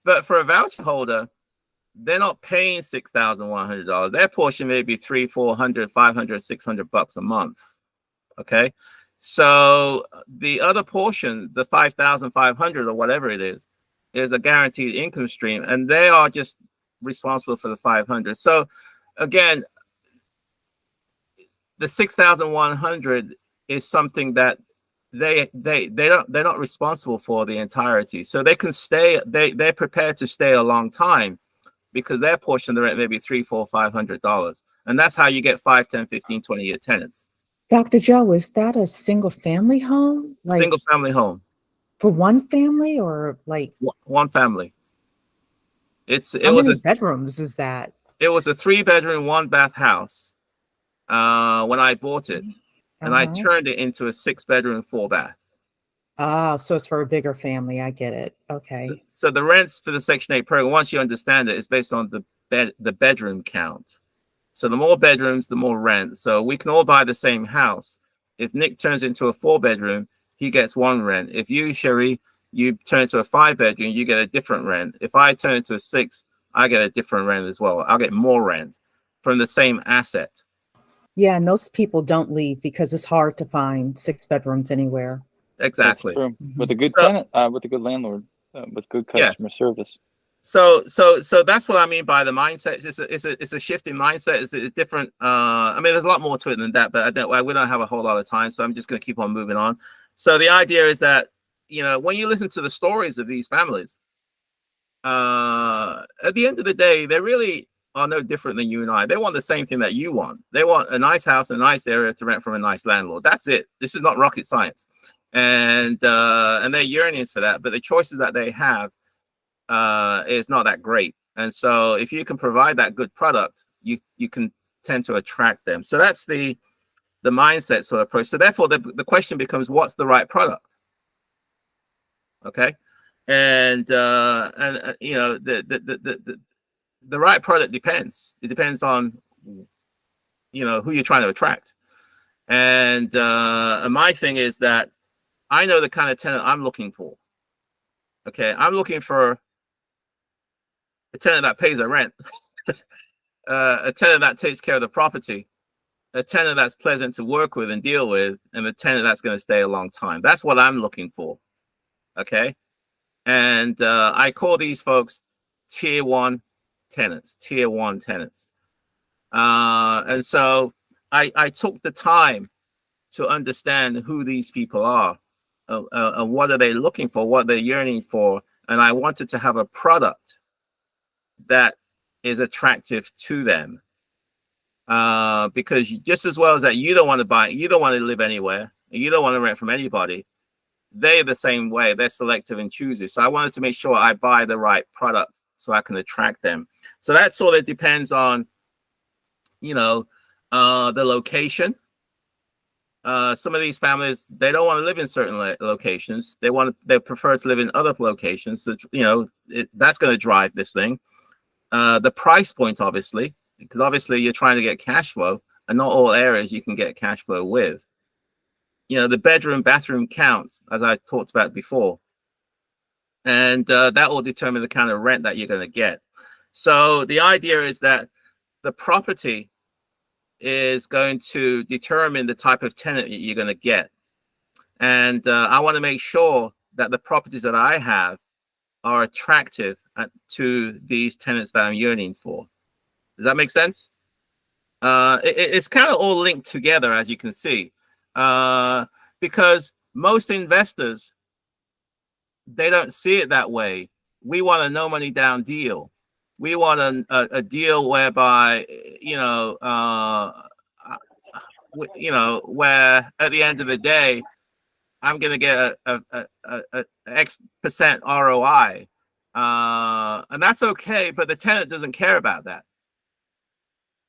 But for a voucher holder, they're not paying $6,100. Their portion may be $300, $400, $500, $600 a month. Okay. So the other portion, the $5,500 or whatever it is a guaranteed income stream, and they are just responsible for the $500. So again, the $6,100 is something that they're not responsible for the entirety. So they can stay, they're prepared to stay a long time because their portion of the rent may be $300, $400, $500. And that's how you get 5, 10, 15, 20-year tenants. Dr. Joe, is that a single family home? Single family home. For one family or like? One family. How many bedrooms is that? It was a 3-bedroom, 1-bath house when I bought it. And I turned it into a 6-bedroom, 4-bath. Ah, so it's for a bigger family. I get it. Okay. So the rents for the Section 8 program, once you understand it, is based on the bedroom count. So the more bedrooms, the more rent. So we can all buy the same house. If Nick turns into a 4-bedroom, he gets 1 rent. If you, Sherry, you turn into a 5-bedroom, you get a different rent. If I turn into a 6, I get a different rent as well. I'll get more rent from the same asset. Yeah, and those people don't leave because it's hard to find 6 bedrooms anywhere. Exactly. With a good tenant, with a good landlord. with good Yeah. customer service. So that's what I mean by the mindset. It's a shift in mindset. It's a different. I mean, there's a lot more to it than that, but we don't have a whole lot of time, so I'm just going to keep on moving on. So the idea is that, you know, when you listen to the stories of these families, at the end of the day, they really are no different than you and I. They want the same thing that you want. They want a nice house, a nice area to rent from a nice landlord. That's it. This is not rocket science, and they're yearning for that. But the choices that they have is not that great. And so if you can provide that good product, you can tend to attract them. So that's the mindset sort of approach. So therefore the question becomes, what's the right product? Okay. And you know, the right product depends. It depends on, you know, who you're trying to attract. And my thing is that I know the kind of tenant I'm looking for. Okay. I'm looking for a tenant that pays the rent, a tenant that takes care of the property, a tenant that's pleasant to work with and deal with, and a tenant that's going to stay a long time. That's what I'm looking for. Okay. And I call these folks tier one tenants. And so I took the time to understand who these people are, and what are they looking for, what they're yearning for. And I wanted to have a product that is attractive to them, because just as well as that, you don't want to buy, you don't want to live anywhere, you don't want to rent from anybody. They're the same way. They're selective and choosy. So I wanted to make sure I buy the right product so I can attract them. So that sort of depends on, you know, the location. Some of these families, they don't want to live in certain locations. They prefer to live in other locations. So, you know, that's going to drive this thing. The price point, obviously, because obviously you're trying to get cash flow, and not all areas you can get cash flow with. You know, the bedroom, bathroom count, as I talked about before. And that will determine the kind of rent that you're going to get. So the idea is that the property is going to determine the type of tenant you're going to get. And I want to make sure that the properties that I have are attractive to these tenants that I'm yearning for. Does that make sense? It's kind of all linked together, as you can see, because most investors, they don't see it that way. We want a no money down deal. We want a deal whereby, you know, where at the end of the day, I'm going to get a X% ROI. And that's okay, but the tenant doesn't care about that.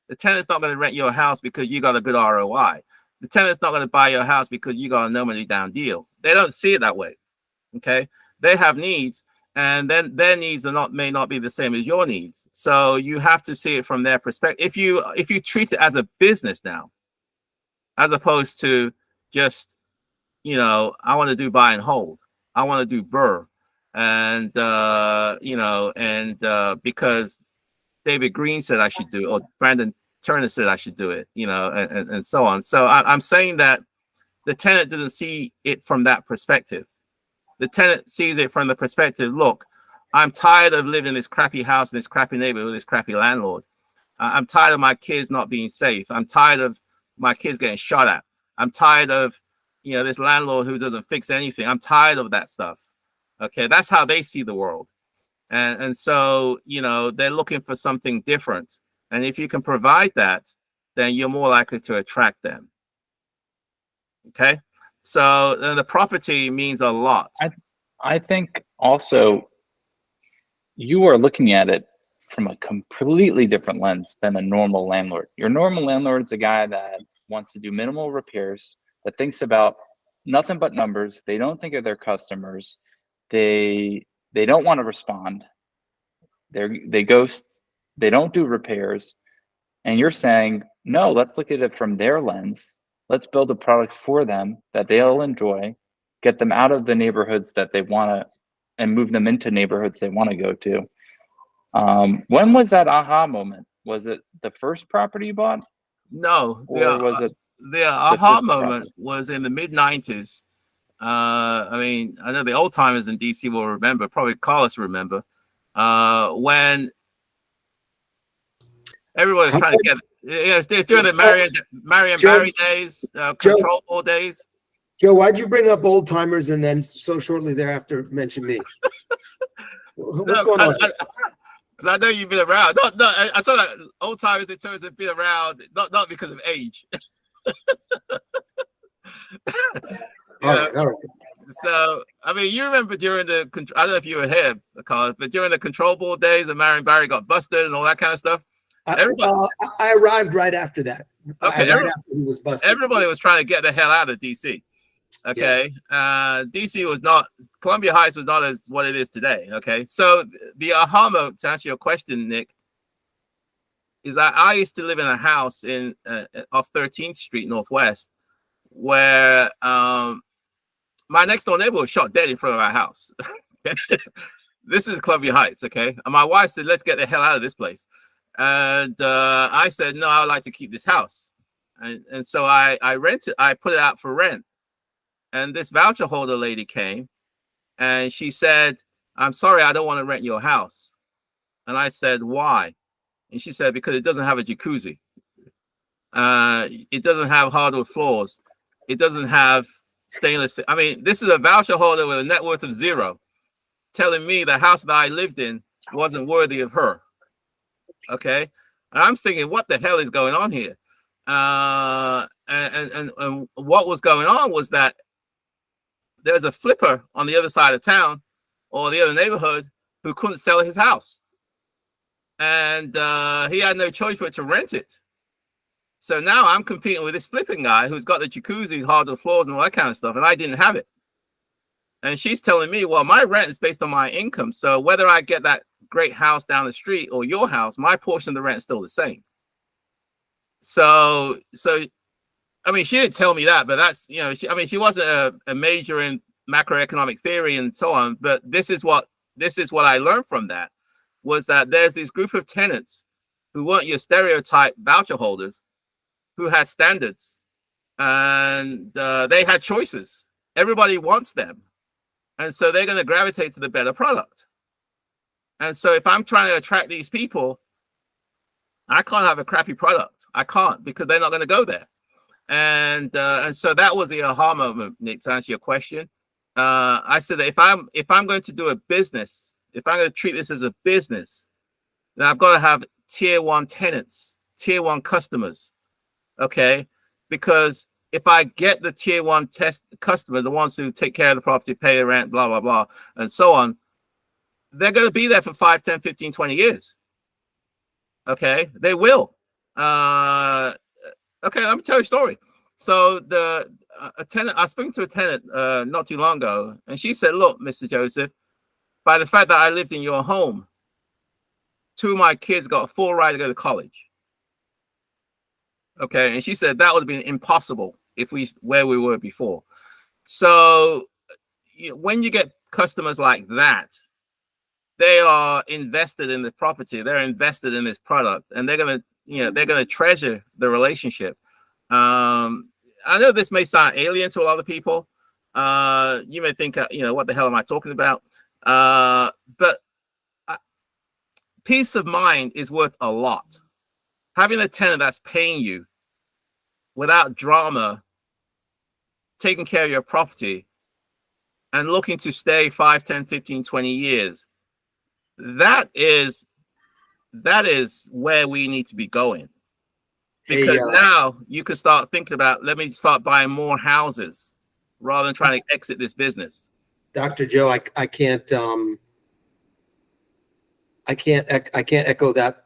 The tenant's not going to rent your house because you got a good ROI. The tenant's not going to buy your house because you got a no money down deal. They don't see it that way. Okay. They have needs, and then their needs may not be the same as your needs. So you have to see it from their perspective. If you treat it as a business now, as opposed to just, you know, I want to do buy and hold. I want to do BRRRR. And, you know, and because David Green said I should do it, or Brandon Turner said I should do it, you know, and so on. So I'm saying that the tenant doesn't see it from that perspective. The tenant sees it from the perspective, look, I'm tired of living in this crappy house, in this crappy neighborhood, with this crappy landlord. I'm tired of my kids not being safe. I'm tired of my kids getting shot at. I'm tired of, you know, this landlord who doesn't fix anything. I'm tired of that stuff. Okay, that's how they see the world. And so, you know, they're looking for something different. And if you can provide that, then you're more likely to attract them. Okay, so the property means a lot. I think also you are looking at it from a completely different lens than a normal landlord. Your normal landlord's a guy that wants to do minimal repairs, that thinks about nothing but numbers. They don't think of their customers. They don't want to respond. They ghost. They don't do repairs. And you're saying, no, let's look at it from their lens. Let's build a product for them that they'll enjoy, get them out of the neighborhoods that they want to, and move them into neighborhoods they want to go to. When was that aha moment? Was it the first property you bought? No, or was it the aha moment was in the mid-90s I mean, I know the old timers in DC will remember, probably Carlos will remember, when everyone was trying to get, it's during the Marion Barry days, control days. Joe, why'd you bring up old timers and then so shortly thereafter mention me? What's going on? Because I know you've been around. No, I saw that old timers in terms of being around, not because of age. All right. So, I mean, you remember during the, I don't know if you were here, Carlos, but during the control board days and Marion Barry got busted and all that kind of stuff. I arrived right after that. Okay, right after he was busted. Everybody was trying to get the hell out of DC. Okay, DC was not, Columbia Heights was not as what it is today. Okay, so the aha moment, to answer your question, Nick, is that I used to live in a house in off 13th Street Northwest, where my next door neighbor was shot dead in front of our house. This is Columbia Heights, okay? And my wife said, let's get the hell out of this place. And I said, no, I would like to keep this house. And so I rented, I put it out for rent. And this voucher holder lady came and she said, I'm sorry, I don't want to rent your house. And I said, why? And she said, because it doesn't have a jacuzzi. It doesn't have hardwood floors. It doesn't have stainless steel. I mean, this is a voucher holder with a net worth of 0 telling me the house that I lived in wasn't worthy of her. Okay. And I'm thinking, what the hell is going on here? And what was going on was that there's a flipper on the other side of town or the other neighborhood who couldn't sell his house. And he had no choice but to rent it. So now I'm competing with this flipping guy who's got the jacuzzi, hardwood floors and all that kind of stuff. And I didn't have it. And she's telling me, well, my rent is based on my income. So whether I get that great house down the street or your house, my portion of the rent is still the same. So I mean, she didn't tell me that, but that's, you know, she wasn't a major in macroeconomic theory and so on. But this is what I learned from that, was that there's this group of tenants who weren't your stereotype voucher holders, who had standards, and they had choices. Everybody wants them. And so they're going to gravitate to the better product. And so if I'm trying to attract these people, I can't have a crappy product. I can't, because they're not going to go there. And so that was the aha moment, Nick, to answer your question. I said that if I'm going to do a business, if I'm going to treat this as a business, then I've got to have tier 1 tenants, tier 1 customers. Okay, because if I get the tier 1 customer, the ones who take care of the property, pay the rent, blah, blah, blah, and so on, they're going to be there for 5, 10, 15, 20 years. Okay, they will. Okay, let me tell you a story. So a tenant, I was speaking to a tenant not too long ago, and she said, look, Mr. Joseph, by the fact that I lived in your home, 2 of my kids got a full ride to go to college. Okay, and she said that would have been impossible if where we were before. So when you get customers like that, they are invested in the property, they're invested in this product, and they're gonna treasure the relationship. I know this may sound alien to a lot of people. You may think, what the hell am I talking about? But peace of mind is worth a lot. Having a tenant that's paying you without drama, taking care of your property, and looking to stay 5, 10, 15, 20 years, that is where we need to be going. Because now you can start thinking about, let me start buying more houses rather than trying to exit this business. Dr. Joe, I can't echo that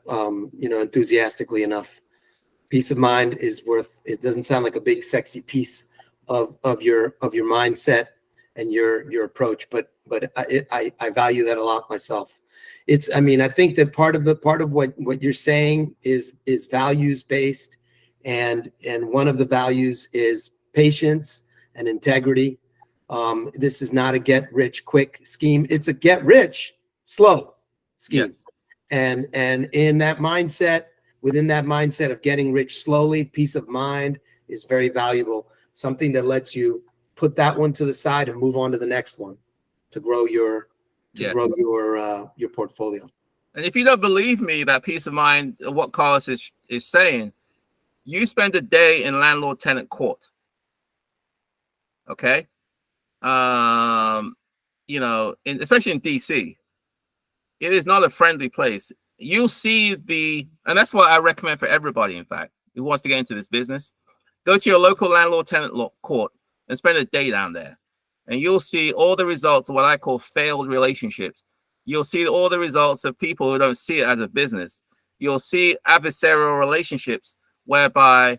enthusiastically enough. Peace of mind is worth, it doesn't sound like a big sexy piece of your mindset and your approach, but I value that a lot myself. I think that part of what you're saying is values based, and one of the values is patience and integrity. This is not a get rich quick scheme. It's a get rich slow scheme. Yeah. And in that mindset, within that mindset of getting rich slowly, peace of mind is very valuable. Something that lets you put that one to the side and move on to the next one to grow your Yes. your portfolio. And if you don't believe me, that peace of mind, what Carlos is saying, you spend a day in landlord-tenant court. Okay, you know, especially in DC, it is not a friendly place. You'll see and that's what I recommend for everybody, in fact, who wants to get into this business. Go to your local landlord-tenant court and spend a day down there. And you'll see all the results of what I call failed relationships. You'll see all the results of people who don't see it as a business. You'll see adversarial relationships whereby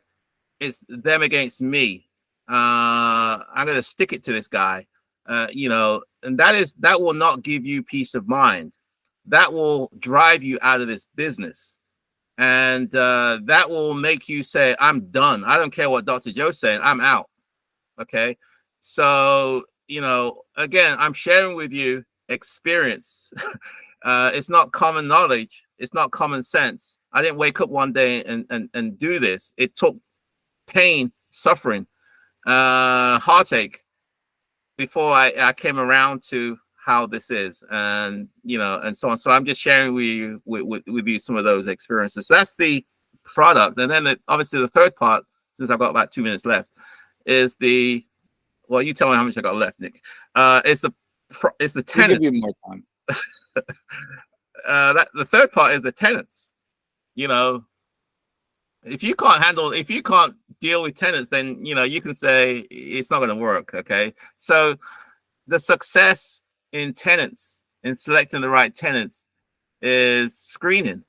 it's them against me. I'm going to stick it to this guy, you know, and that will not give you peace of mind. That will drive you out of this business. And that will make you say, I'm done. I don't care what Dr. Joe's saying. I'm out. Okay. So, you know, again, I'm sharing with you experience. It's not common knowledge. It's not common sense. I didn't wake up one day and do this. It took pain, suffering, heartache before I came around to how this is, and you know, and so on. So I'm just sharing with you some of those experiences. So that's the product, and then obviously the third part, since I've got about 2 minutes left, is well, you tell me how much I got left, Nick. It's the tenant. We'll give you more time. The third part is the tenants. You know, if you can't deal with tenants, then you know you can say it's not going to work. Okay, so the success in tenants, in selecting the right tenants, is screening.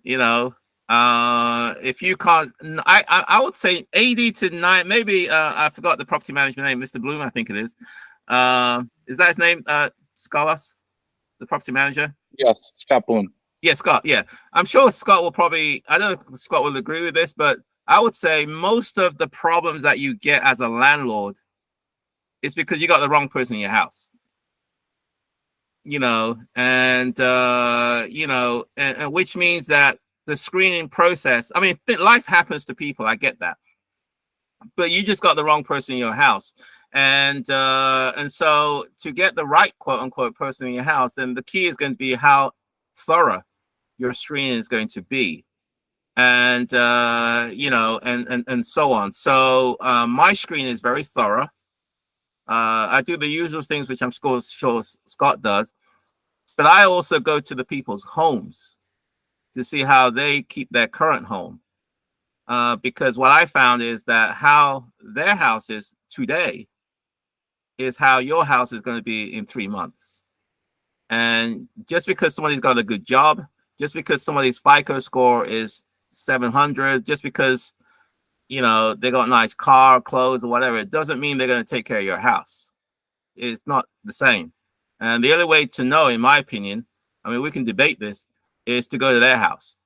You know, if you can't, I would say 80 to 9, maybe I forgot the property management name, Mr. Bloom, I think it is. Is that his name? Scolas, the property manager? Yes, Scott Bloom. Yeah, Scott. Yeah, I'm sure Scott will probably, I don't know if Scott will agree with this, but I would say most of the problems that you get as a landlord is because you got the wrong person in your house. You know, and you know, and which means that the screening process, I mean, life happens to people, I get that, but you just got the wrong person in your house. And so to get the right quote unquote person in your house, then the key is going to be how thorough your screening is going to be, and you know, and so on. So my screen is very thorough. I do the usual things, which I'm sure Scott does, but I also go to the people's homes to see how they keep their current home. Because what I found is that how their house is today is how your house is going to be in 3 months. And just because somebody's got a good job, just because somebody's FICO score is 700, just because, you know, they got a nice car, clothes, or whatever, it doesn't mean they're going to take care of your house. It's not the same. And the only way to know, in my opinion, I mean, we can debate this, is to go to their house.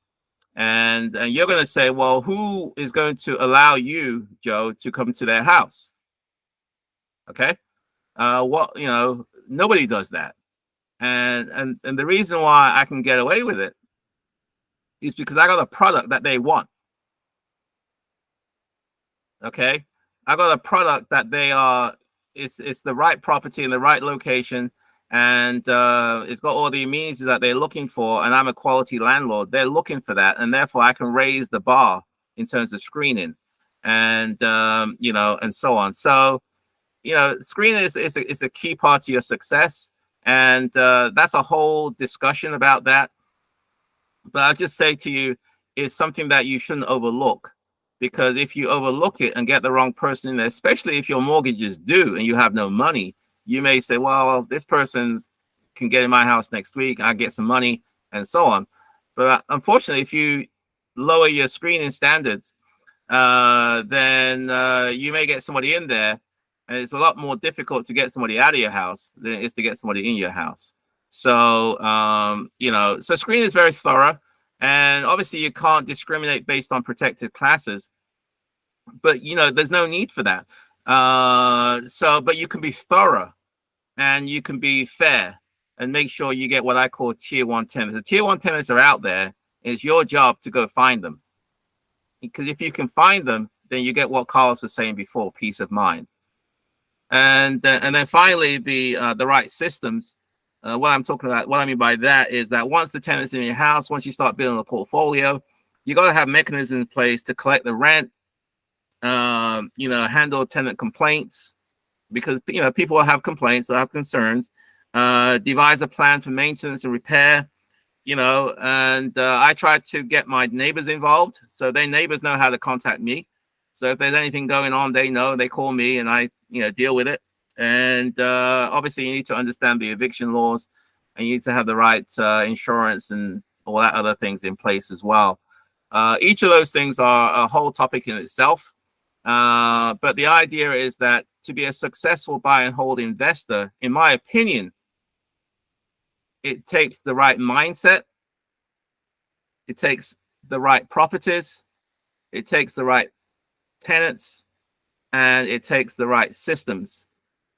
And you're going to say, well, who is going to allow you, Joe, to come to their house? Okay. Well, you know, nobody does that. And the reason why I can get away with it is because I got a product that they want. Okay. I got a product that they are, it's the right property in the right location. And it's got all the amenities that they're looking for, and I'm a quality landlord. They're looking for that, and therefore I can raise the bar in terms of screening, and you know, and so on. So, you know, screening is a key part of your success, and that's a whole discussion about that. But I'll just say to you, it's something that you shouldn't overlook, because if you overlook it and get the wrong person in there, especially if your mortgage is due and you have no money, you may say, well, this person can get in my house next week, I get some money, and so on. But unfortunately, if you lower your screening standards, then you may get somebody in there, and it's a lot more difficult to get somebody out of your house than it is to get somebody in your house. So, you know, so screening is very thorough, and obviously you can't discriminate based on protected classes, but, you know, there's no need for that. But you can be thorough and you can be fair and make sure you get what I call tier 1 tenants. The tier 1 tenants are out there. It's your job to go find them, because if you can find them, then you get what Carlos was saying before, peace of mind. And then finally, the right systems. What I'm talking about, what I mean by that is that once the tenant's in your house, once you start building a portfolio, you got to have mechanisms in place to collect the rent, handle tenant complaints, because people will have complaints, they'll have concerns, devise a plan for maintenance and repair, and I try to get my neighbors involved, so their neighbors know how to contact me. So if there's anything going on, they know, they call me, and I deal with it. And obviously you need to understand the eviction laws, and you need to have the right insurance and all that other things in place as well. Each of those things are a whole topic in itself. But the idea is that to be a successful buy and hold investor, in my opinion, it takes the right mindset, it takes the right properties, it takes the right tenants, and it takes the right systems.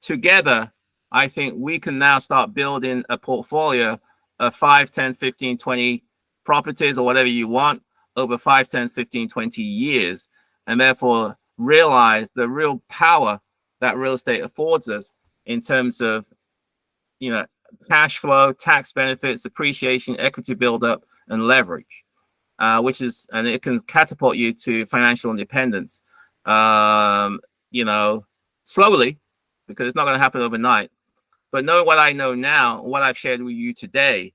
Together, I think we can now start building a portfolio of 5, 10, 15, 20 properties or whatever you want over 5, 10, 15, 20 years, and therefore realize the real power that real estate affords us in terms of, cash flow, tax benefits, appreciation, equity buildup, and leverage, and it can catapult you to financial independence, slowly, because it's not going to happen overnight. But knowing what I know now, what I've shared with you today,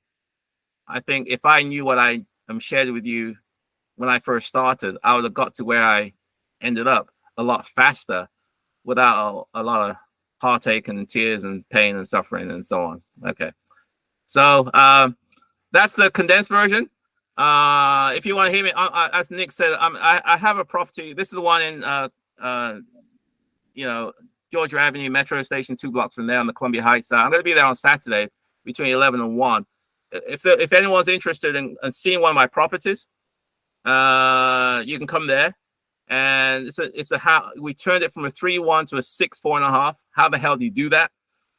I think if I knew what I am shared with you when I first started, I would have got to where I ended up a lot faster without a lot of heartache and tears and pain and suffering and so on. Okay. So that's the condensed version. If you want to hear me, as Nick said, I have a property. This is the one in, Georgia Avenue Metro Station, 2 blocks from there on the Columbia Heights side. I'm going to be there on Saturday between 11 and 1. If anyone's interested in seeing one of my properties, you can come there. And it's a how we turned it from a 3-1 to a 6-4.5. How the hell do you do that?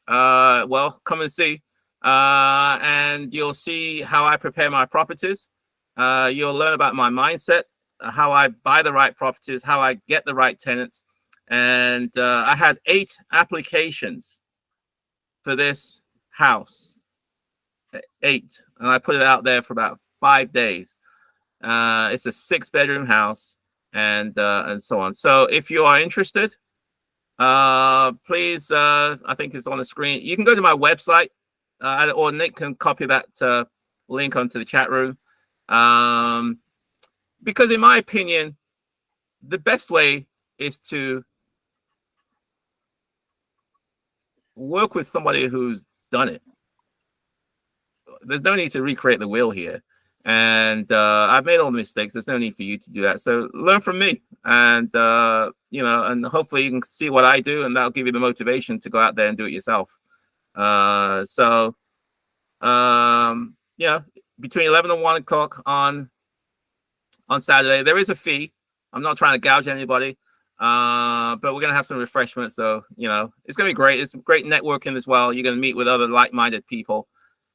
Well, come and see, and you'll see how I prepare my properties. You'll learn about my mindset, how I buy the right properties, how I get the right tenants. And I had 8 applications for this house, 8, and I put it out there for about 5 days. It's a 6-bedroom house. And so on. So if you are interested, please, I think it's on the screen. You can go to my website, or Nick can copy that link onto the chat room. Because in my opinion, the best way is to work with somebody who's done it. There's no need to recreate the wheel here. And I've made all the mistakes. There's no need for you to do that. So learn from me, and and hopefully you can see what I do, and that'll give you the motivation to go out there and do it yourself. Between 11 and 1 o'clock on Saturday, there is a fee. I'm not trying to gouge anybody, but we're gonna have some refreshments. So it's gonna be great. It's great networking as well. You're gonna meet with other like-minded people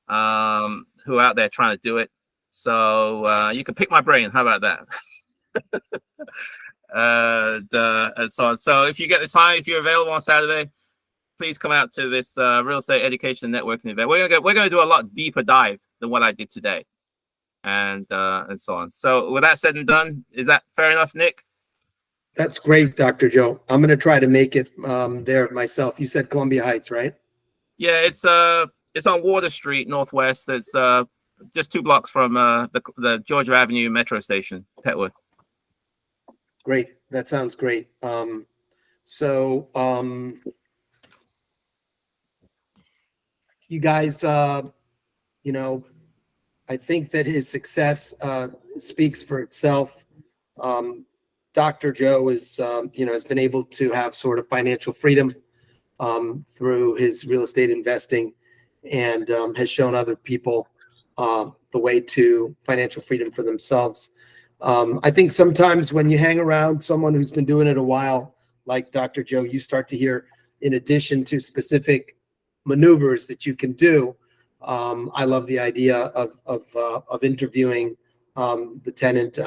who are out there trying to do it. So you can pick my brain. How about that? And so on. So if you get the time, if you're available on Saturday, please come out to this real estate education and networking event. We're gonna do a lot deeper dive than what I did today, and so on. So with that said and done, is that fair enough, Nick? That's great, Dr. Joe. I'm going to try to make it there myself. You said Columbia Heights, right? Yeah, it's on Water Street Northwest. It's just 2 blocks from the Georgia Avenue Metro Station, Petworth. Great. That sounds great. You guys, I think that his success speaks for itself. Dr. Joe is, has been able to have sort of financial freedom through his real estate investing, and has shown other people the way to financial freedom for themselves. I think sometimes when you hang around someone who's been doing it a while, like Dr. Joe, you start to hear, in addition to specific maneuvers that you can do, I love the idea of interviewing the tenant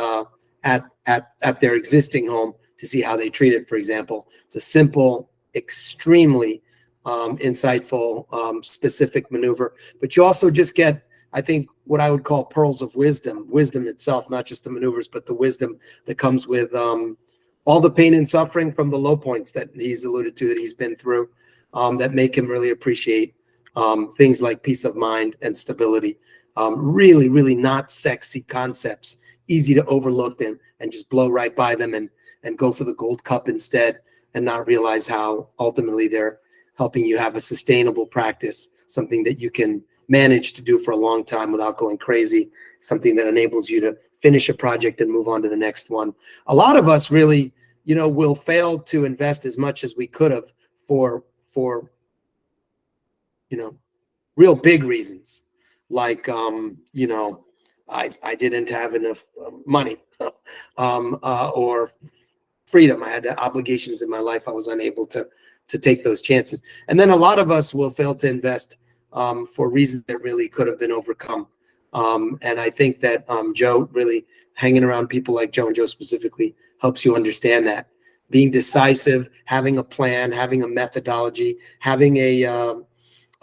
at their existing home to see how they treat it, for example. It's a simple, extremely insightful, specific maneuver. But you also just get, I think, what I would call pearls of wisdom itself, not just the maneuvers, but the wisdom that comes with all the pain and suffering from the low points that he's alluded to, that he's been through, that make him really appreciate things like peace of mind and stability. Really, really not sexy concepts, easy to overlook them and just blow right by them and go for the gold cup instead, and not realize how ultimately they're helping you have a sustainable practice, something that you can manage to do for a long time without going crazy, something that enables you to finish a project and move on to the next one. A lot of us really, will fail to invest as much as we could have for real big reasons, like I didn't have enough money or freedom. I had obligations in my life. I was unable to take those chances. And then a lot of us will fail to invest for reasons that really could have been overcome. And I think that Joe, really hanging around people like Joe, and Joe specifically, helps you understand that. Being decisive, having a plan, having a methodology, having a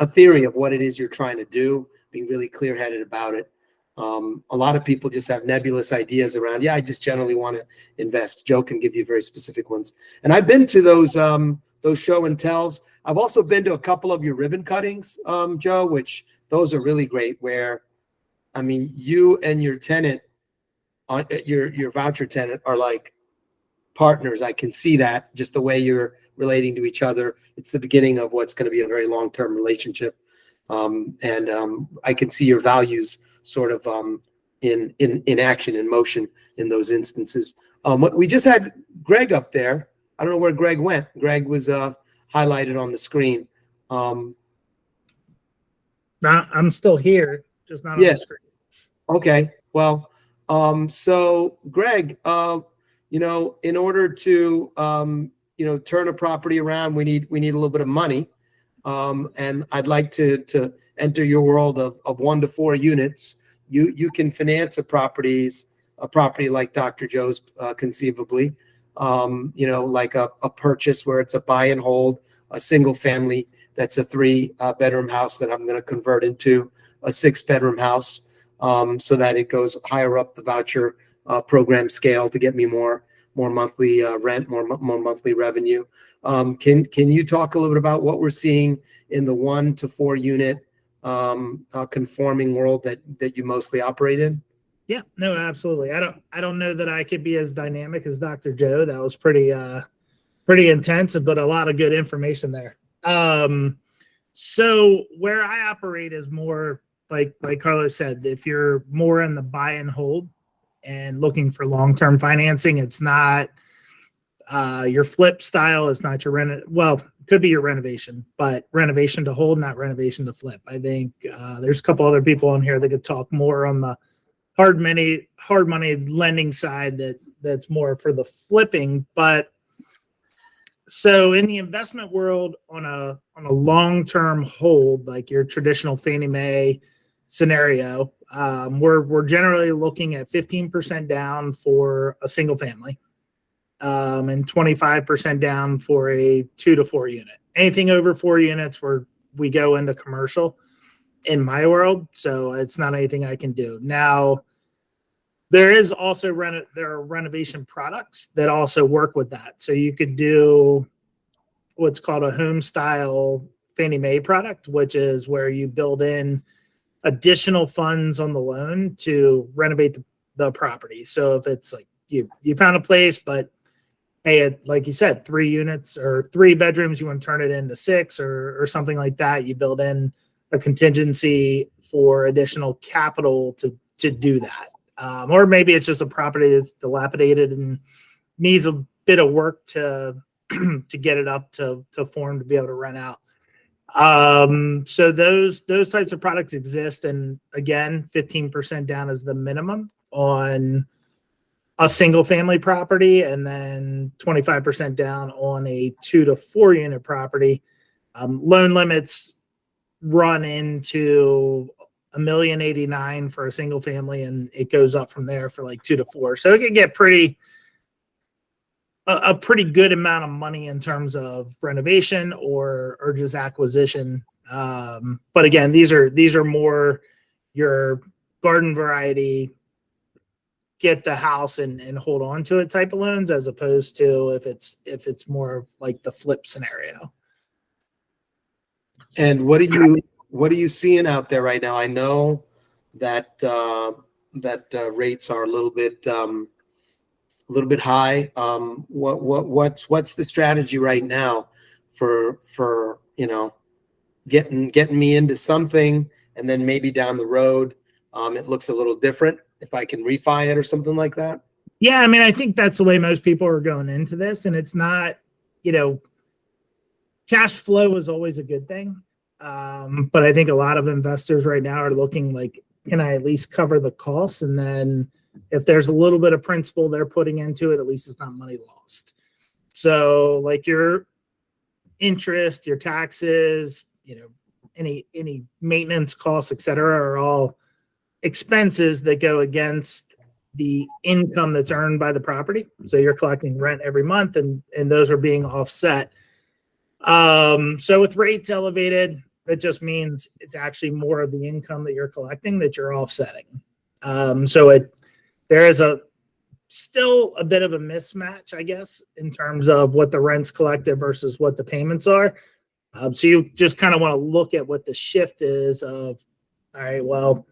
theory of what it is you're trying to do, being really clear-headed about it. A lot of people just have nebulous ideas around, I just generally want to invest. Joe can give you very specific ones. And I've been to those show and tells. I've also been to a couple of your ribbon cuttings, Joe, which those are really great, where, I mean, you and your tenant, your voucher tenant, are like partners. I can see that, just the way you're relating to each other. It's the beginning of what's going to be a very long-term relationship. And I can see your values sort of in action, in motion in those instances. We just had Greg up there. I don't know where Greg went. Greg was highlighted on the screen. I'm still here, just not on the screen. Okay. Well, so Greg, in order to turn a property around, we need a little bit of money. And I'd like to enter your world of 1 to 4 units. You can finance a property like Dr. Joe's, conceivably, like a purchase where it's a buy and hold, a single family that's a 3-bedroom house that I'm going to convert into a 6-bedroom house, so that it goes higher up the voucher program scale to get me more monthly rent, more monthly revenue. Can you talk a little bit about what we're seeing in the 1 to 4 unit conforming world that you mostly operate in? Yeah, no, absolutely. I don't know that I could be as dynamic as Dr. Joe. That was pretty intense, but a lot of good information there. So where I operate is more like Carlos said, if you're more in the buy and hold and looking for long-term financing, it's not your flip style. It's not your well, it could be your renovation, but renovation to hold, not renovation to flip. I think there's a couple other people on here that could talk more on the hard money lending side that's more for the flipping. But so in the investment world, on a long-term hold, like your traditional Fannie Mae scenario, we're generally looking at 15% down for a single family, and 25% down for a 2 to 4 unit. Anything over 4 units, we go into commercial in my world, so it's not anything I can do. Now, there is also there are renovation products that also work with that. So you could do what's called a home style Fannie Mae product, which is where you build in additional funds on the loan to renovate the property. So if it's like you found a place, but hey, like you said, 3 units or 3 bedrooms, you want to turn it into 6 or something like that, you build in a contingency for additional capital to do that. Or maybe it's just a property that's dilapidated and needs a bit of work to get it up to form to be able to rent out. So those types of products exist, and again, 15% down is the minimum on a single family property, and then 25% down on a 2 to 4 unit property. Loan limits run into $1,089,000 for a single family, and it goes up from there for like 2 to 4. So it can get pretty a pretty good amount of money in terms of renovation or just acquisition. But again, these are more your garden variety, get the house and hold on to it type of loans, as opposed to if it's more of like the flip scenario. And what are you seeing out there right now? I know that rates are a little bit high. What's the strategy right now for getting me into something, and then maybe down the road it looks a little different if I can refi it or something like that? Yeah, I mean, I think that's the way most people are going into this, and it's not, cash flow is always a good thing. But I think a lot of investors right now are looking like, can I at least cover the costs? And then if there's a little bit of principal they're putting into it, at least it's not money lost. So like your interest, your taxes, any maintenance costs, et cetera, are all expenses that go against the income that's earned by the property. So you're collecting rent every month, and those are being offset. So with rates elevated, that just means it's actually more of the income that you're collecting that you're offsetting. So there is still a bit of a mismatch, I guess, in terms of what the rent's collected versus what the payments are. So you just kind of want to look at what the shift is of, all right, well,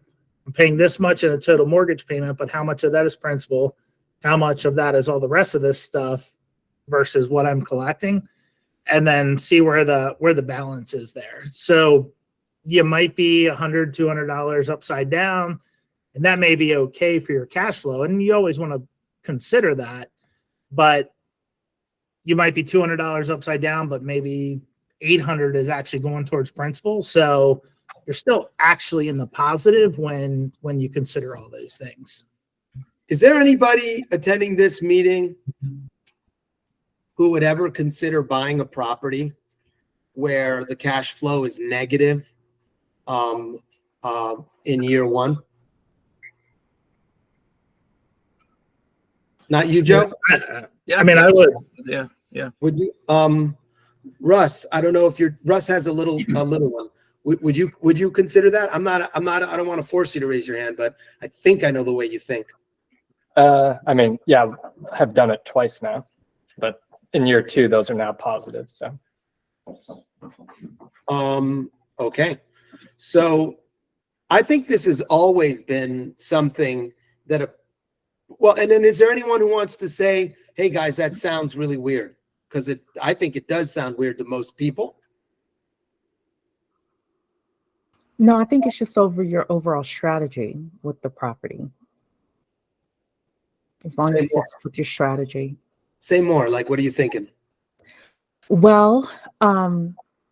I'm paying this much in a total mortgage payment, but how much of that is principal? How much of that is all the rest of this stuff versus what I'm collecting? And then see where the balance is there. So you might be $100, $200 upside down, and that may be okay for your cash flow. And you always want to consider that, but you might be $200 upside down, but maybe 800 is actually going towards principal. So you're still actually in the positive when you consider all those things. Is there anybody attending this meeting who would ever consider buying a property where the cash flow is negative in year one? Not you, Joe? Yeah, I mean, I would. Yeah. Would you? Russ, I don't know if Russ has a little one. Would you consider that? I don't want to force you to raise your hand, but I think I know the way you think. I mean, yeah, I've done it twice now, but in year two, those are now positive. So, okay. So I think this has always been something that and then is there anyone who wants to say, hey guys, that sounds really weird? Because I think it does sound weird to most people. No, I think it's just over your overall strategy with the property. As long as it's with your strategy. Say more. Like, what are you thinking? Well,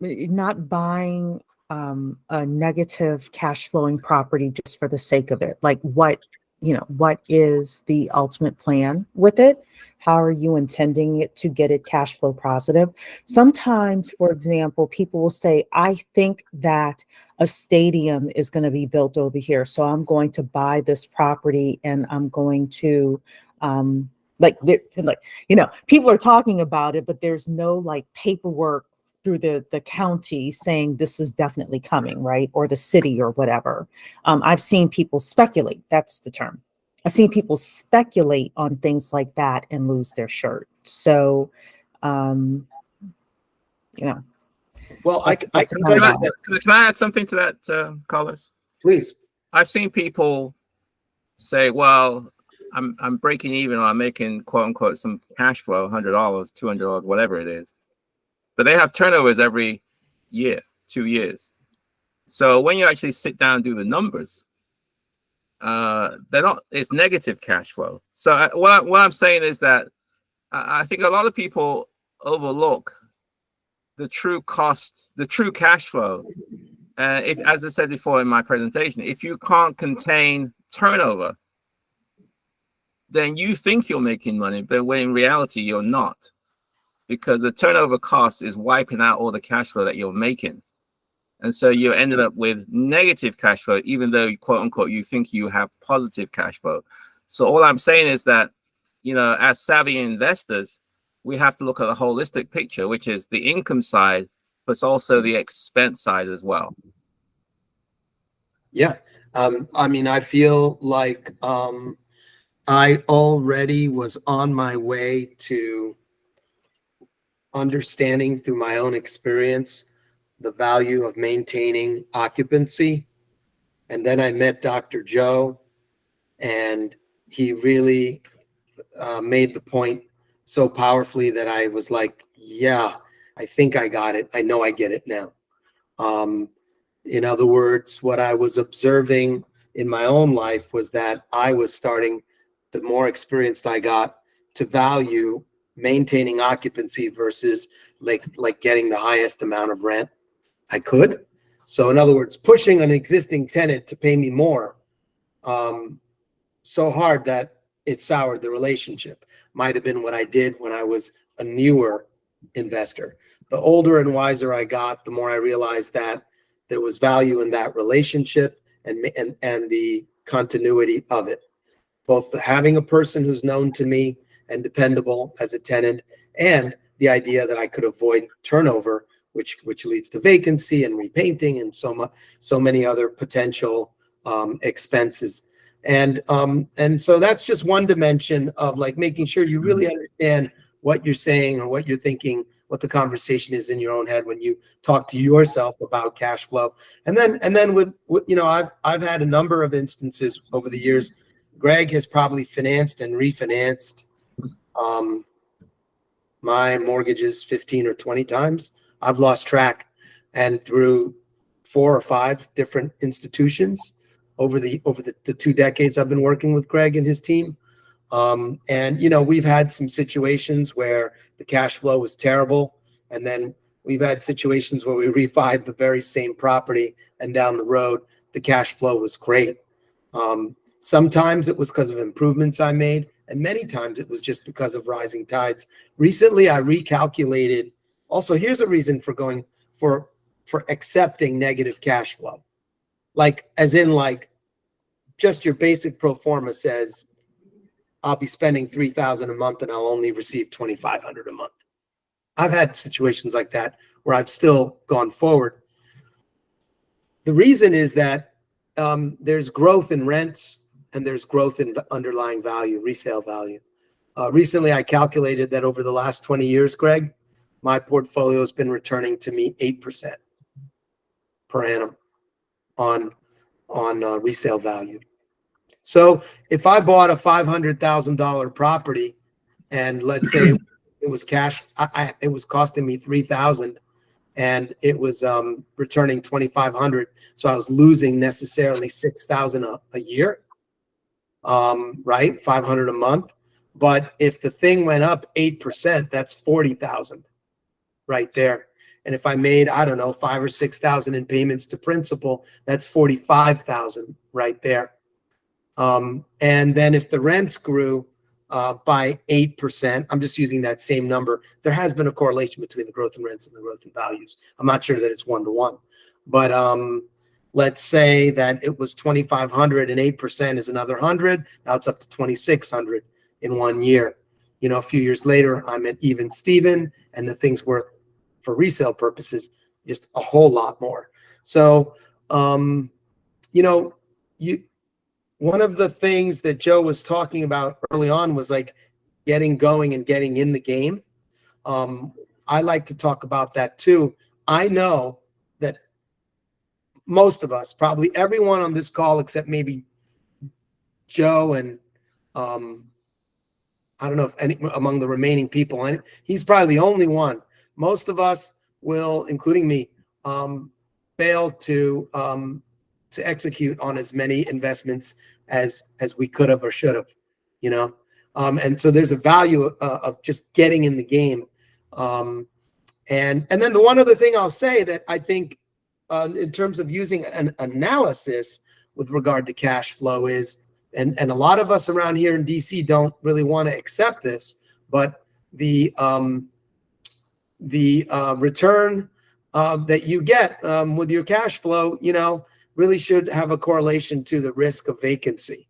not buying a negative cash flowing property just for the sake of it. Like what is the ultimate plan with it? How are you intending it to get it cash flow positive? Sometimes, for example, people will say, I think that a stadium is going to be built over here. So I'm going to buy this property and I'm going to, people are talking about it, but there's no like paperwork through the county saying this is definitely coming, right? Or the city or whatever. I've seen people speculate. That's the term. I've seen people speculate on things like that and lose their shirt. So, Well, can I add something to that, Carlos? Please. I've seen people say, well, I'm breaking even, or I'm making quote unquote some cash flow, $100, $200, whatever it is. But they have turnovers every year, 2 years. So when you actually sit down and do the numbers, it's negative cash flow. So what I'm saying is that I think a lot of people overlook the true cost, the true cash flow. As I said before in my presentation, if you can't contain turnover, then you think you're making money, but when in reality you're not, because the turnover cost is wiping out all the cash flow that you're making. And so you ended up with negative cash flow, even though, quote unquote, you think you have positive cash flow. So all I'm saying is that, as savvy investors, we have to look at the holistic picture, which is the income side, but also the expense side as well. Yeah. I mean, I feel like I already was on my way to understanding through my own experience the value of maintaining occupancy. And then I met Dr. Joe, and he really made the point so powerfully that I was like, yeah, I think I got it. I know I get it now. In other words, what I was observing in my own life was that I was starting, the more experienced I got, to value maintaining occupancy versus like getting the highest amount of rent I could. So in other words, pushing an existing tenant to pay me more so hard that it soured the relationship. Might have been what I did when I was a newer investor. The older and wiser I got, the more I realized that there was value in that relationship and the continuity of it. Both having a person who's known to me and dependable as a tenant, and the idea that I could avoid turnover, which leads to vacancy and repainting and so many other potential expenses. And so that's just one dimension of like making sure you really understand what you're saying or what you're thinking, what the conversation is in your own head when you talk to yourself about cash flow. And then with you know, I've had a number of instances over the years. Greg has probably financed and refinanced my mortgages 15 or 20 times. I've lost track, and through 4 or 5 different institutions over the 2 decades I've been working with Greg and his team. And you know, we've had some situations where the cash flow was terrible, and then we've had situations where we refied the very same property, and down the road the cash flow was great. Sometimes it was because of improvements I made, and many times it was just because of rising tides. Recently I recalculated. Also, here's a reason for going for accepting negative cash flow. Like, as in, like, just your basic pro forma says I'll be spending $3,000 a month and I'll only receive $2,500 a month. I've had situations like that where I've still gone forward. The reason is that there's growth in rents and there's growth in underlying value, resale value. Recently, I calculated that over the last 20 years, Greg, my portfolio has been returning to me 8% per annum on resale value. So if I bought a $500,000 property, and let's say it was cash, it was costing me $3,000, and it was returning $2,500, so I was losing necessarily $6,000 a year, right? $500 a month. But if the thing went up 8%, that's $40,000 right there. And if I made, I don't know, $5,000 or $6,000 in payments to principal, that's $45,000 right there. And then if the rents grew by 8%, I'm just using that same number. There has been a correlation between the growth in rents and the growth in values. I'm not sure that it's 1-to-1, but let's say that it was 2,500 and 8% is another 100. Now it's up to 2,600 in 1 year. You know, a few years later, I'm at even Steven, and the thing's worth, for resale purposes, just a whole lot more. So, you know, one of the things that Joe was talking about early on was like getting going and getting in the game. I like to talk about that too. I know that most of us, probably everyone on this call except maybe Joe and I don't know if any among the remaining people, and he's probably the only one. Most of us will, including me, fail to execute on as many investments as we could have or should have, you know. And so there's a value of just getting in the game. And then the one other thing I'll say that I think in terms of using an analysis with regard to cash flow is, and a lot of us around here in DC don't really want to accept this, but the return that you get with your cash flow, you know, really should have a correlation to the risk of vacancy.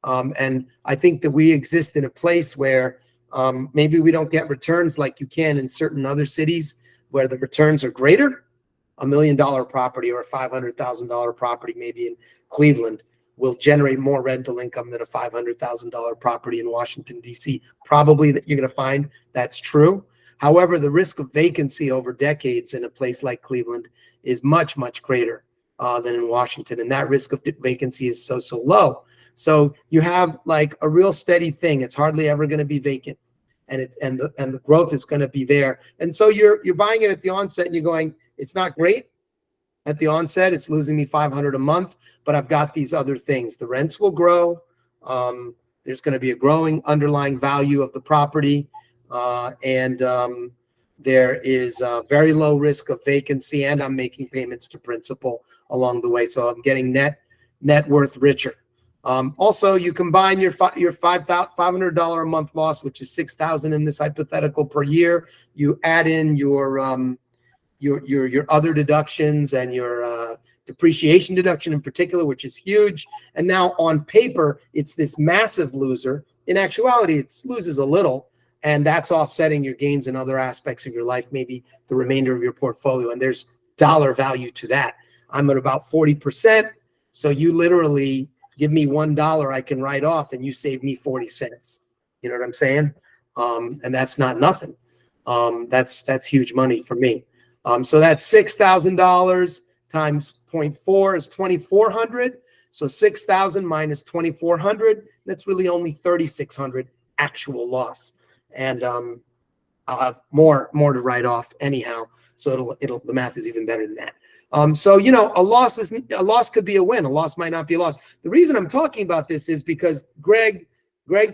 And I think that we exist in a place where Maybe we don't get returns like you can in certain other cities where the returns are greater. $1 million property or a $500,000 property, maybe in Cleveland, will generate more rental income than a $500,000 property in Washington, D.C. Probably that you're going to find that's true. However, the risk of vacancy over decades in a place like Cleveland is much, much greater than in Washington. And that risk of vacancy is so low. So you have like a real steady thing. It's hardly ever going to be vacant. And the growth is going to be there. And so you're buying it at the onset and you're going, it's not great at the onset. It's losing me $500 a month, but I've got these other things. The rents will grow. There's going to be a growing underlying value of the property. There is a very low risk of vacancy, and I'm making payments to principal along the way. So I'm getting net worth richer. Also, you combine your $500 a month loss, which is $6,000 in this hypothetical per year. You add in your other deductions and your depreciation deduction in particular, which is huge. And now on paper, it's this massive loser. In actuality, it loses a little, and that's offsetting your gains in other aspects of your life, maybe the remainder of your portfolio. And there's dollar value to that. I'm at about 40%. So you literally give me $1 I can write off, and you save me 40 cents. You know what I'm saying? And that's not nothing. That's huge money for me. So that's $6,000 times 0.4 is 2,400. So 6,000 minus 2,400, that's really only 3,600 actual loss. And I'll have more to write off anyhow. So the math is even better than that. So you know, a loss could be a win. A loss might not be a loss. The reason I'm talking about this is because Greg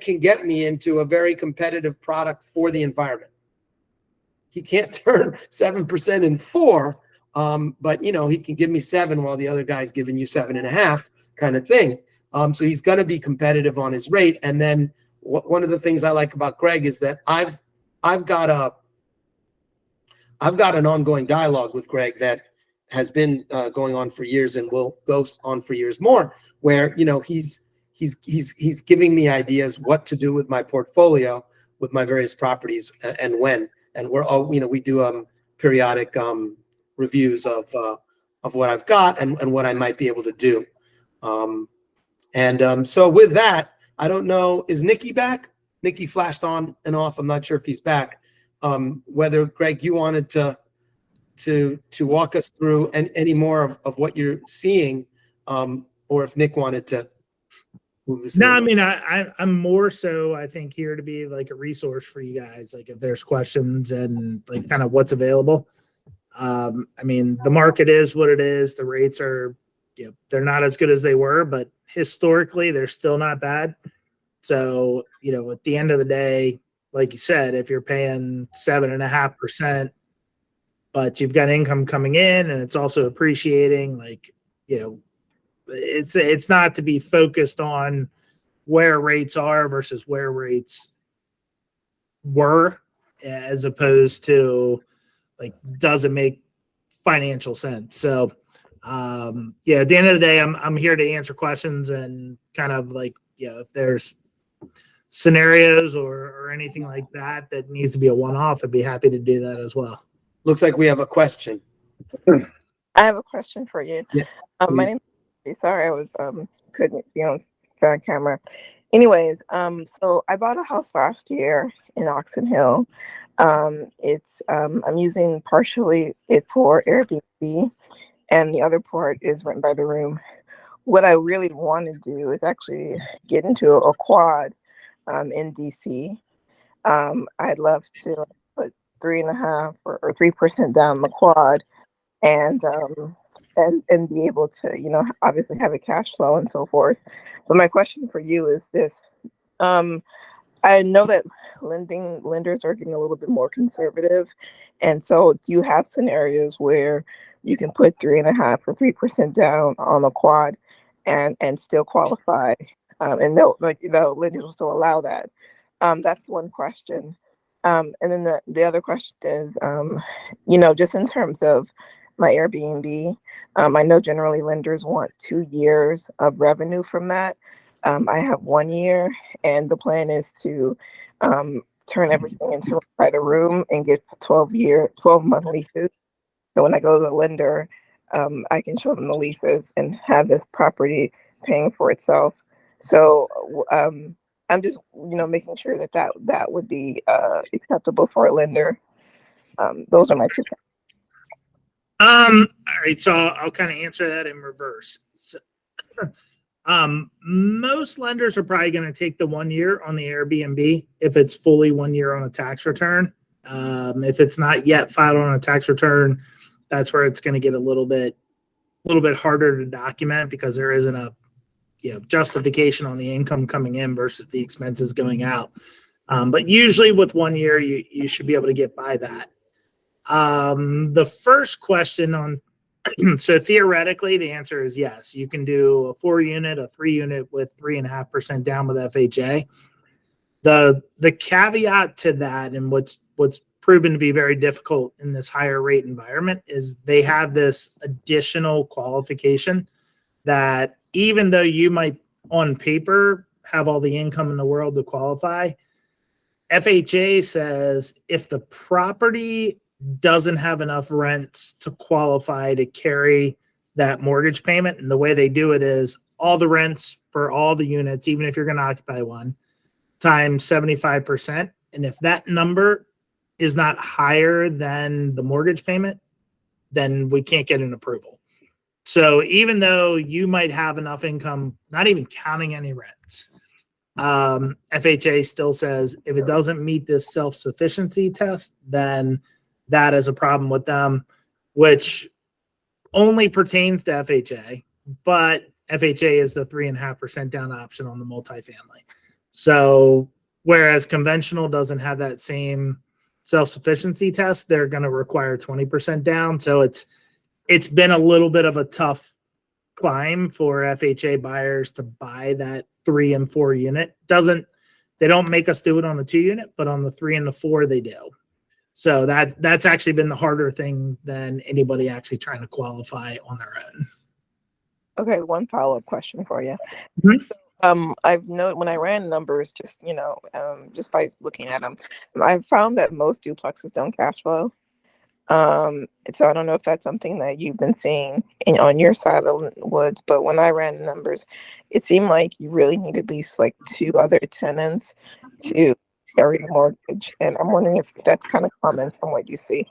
can get me into a very competitive product for the environment. He can't turn 7% in 4, but you know, he can give me 7 while the other guy's giving you 7.5 kind of thing. So he's going to be competitive on his rate. And then one of the things I like about Greg is that I've got an ongoing dialogue with Greg that has been going on for years and will go on for years more, where you know he's giving me ideas what to do with my portfolio, with my various properties, and when. And we're all, you know, we do periodic reviews of what I've got and what I might be able to do. So with that, I don't know, is Nikki back? Nikki flashed on and off. I'm not sure if he's back. Whether Greg, you wanted to walk us through any more of what you're seeing, or if Nick wanted to move this. No, I mean, I'm more so, I think, here to be like a resource for you guys, like if there's questions and like kind of what's available. I mean, the market is what it is. The rates are, you know, they're not as good as they were, but historically they're still not bad. So, you know, at the end of the day, like you said, if you're paying 7.5%, but you've got income coming in and it's also appreciating, like, you know, it's not to be focused on where rates are versus where rates were, as opposed to like, does it make financial sense? So yeah, at the end of the day, I'm here to answer questions and kind of like, yeah, if there's scenarios or anything like that needs to be a one-off, I'd be happy to do that as well. Looks like we have a question. I have a question for you. Yeah, my name is, sorry, I was couldn't be on camera. Anyways, so I bought a house last year in Oxon Hill. It's I'm using partially it for Airbnb, and the other part is rent by the room. What I really want to do is actually get into a quad in DC. I'd love to put 3.5 or 3% down the quad, and be able to, you know, obviously have a cash flow and so forth. But my question for you is this: I know that lenders are getting a little bit more conservative, and so do you have scenarios where you can put 3.5 or 3% down on a quad and still qualify, and they'll, like, you know, lenders will still allow that? That's one question. And then the other question is, you know, just in terms of my Airbnb, I know generally lenders want 2 years of revenue from that. I have 1 year, and the plan is to turn everything into by the room and get 12-month leases. So when I go to the lender, I can show them the leases and have this property paying for itself. So I'm just, making sure that would be acceptable for a lender. Those are my 2 points. All right, so I'll kind of answer that in reverse. So, most lenders are probably going to take the 1 year on the Airbnb if it's fully 1 year on a tax return. If it's not yet filed on a tax return, that's where it's going to get a little bit harder to document because there isn't a justification on the income coming in versus the expenses going out. But usually with 1 year, you should be able to get by that. The first question on, so theoretically, the answer is yes. You can do a 4-unit, a 3-unit with 3.5% down with FHA. The caveat to that, and what's proven to be very difficult in this higher rate environment, is they have this additional qualification that even though you might on paper have all the income in the world to qualify, FHA says if the property doesn't have enough rents to qualify to carry that mortgage payment, and the way they do it is all the rents for all the units, even if you're going to occupy one, times 75%. And if that number is not higher than the mortgage payment, then we can't get an approval. So even though you might have enough income, not even counting any rents, FHA still says if it doesn't meet this self-sufficiency test, then that is a problem with them, which only pertains to FHA, but FHA is the 3.5% down option on the multifamily. So whereas conventional doesn't have that same self-sufficiency test, they're going to require 20% down. So it's been a little bit of a tough climb for FHA buyers to buy that 3 and 4 unit. They don't make us do it on the 2 unit, but on the 3 and the 4 they do. So that's actually been the harder thing than anybody actually trying to qualify on their own. Okay, one follow-up question for you. Mm-hmm. I've noted when I ran numbers, just just by looking at them, I found that most duplexes don't cash flow. So I don't know if that's something that you've been seeing on your side of the woods, but when I ran the numbers, it seemed like you really need at least like 2 other tenants to carry a mortgage. And I'm wondering if that's kind of common from what you see.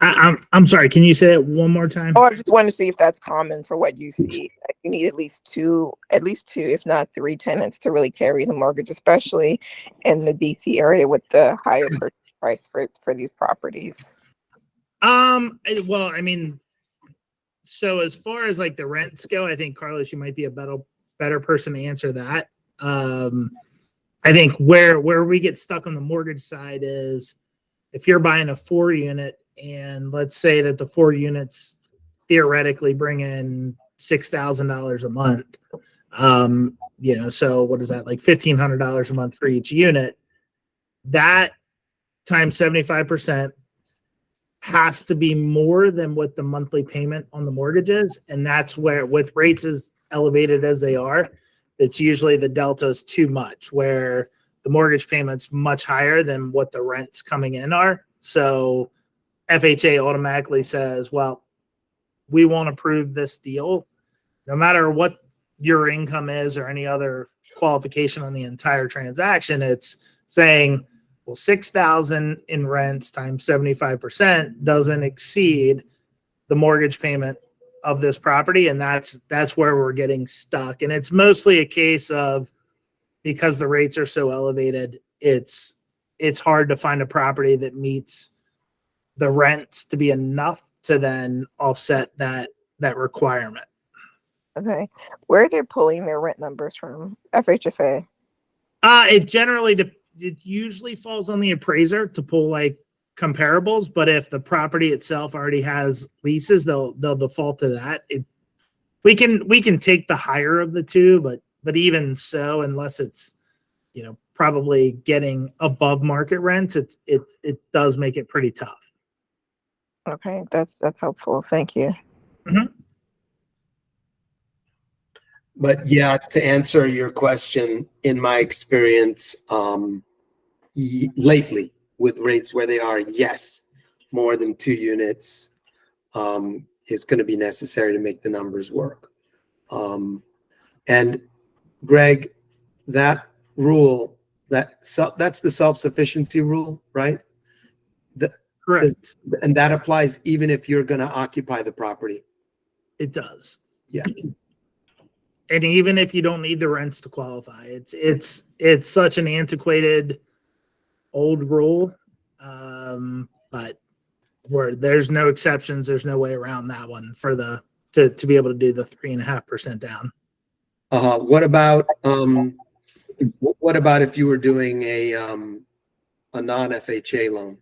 I'm sorry, can you say it one more time? Oh, I just want to see if that's common for what you see. Like you need at least two, if not 3 tenants to really carry the mortgage, especially in the DC area with the higher purchase price for these properties. Well, I mean, so as far as like the rents go, I think Carlos, you might be a better person to answer that. I think where we get stuck on the mortgage side is if you're buying a 4 unit and let's say that the 4 units theoretically bring in $6,000 a month. So what is that, like $1,500 a month for each unit? That times 75% has to be more than what the monthly payment on the mortgage is. And that's where, with rates as elevated as they are, it's usually the delta is too much, where the mortgage payment's much higher than what the rents coming in are. So FHA automatically says, well, we won't approve this deal, no matter what your income is or any other qualification on the entire transaction. It's saying, well, $6,000 in rents times 75% doesn't exceed the mortgage payment of this property, and that's where we're getting stuck. And it's mostly a case of, because the rates are so elevated, it's hard to find a property that meets the rents to be enough to then offset that requirement. Okay, where are they pulling their rent numbers from? FHFA. It usually falls on the appraiser to pull like comparables, but if the property itself already has leases, they'll default to that. We can take the higher of the two, but even so, unless it's probably getting above market rents, it does make it pretty tough. Okay, that's helpful. Thank you. Mm-hmm. But yeah, to answer your question, in my experience, lately with rates where they are, yes, more than 2 units is going to be necessary to make the numbers work. And Greg, that rule, that's the self-sufficiency rule, right? Correct. And that applies even if you're going to occupy the property. It does. Yeah. And even if you don't need the rents to qualify, it's such an antiquated old rule. But where there's no exceptions, there's no way around that one for to be able to do the 3.5% down. What about if you were doing a non-FHA loan?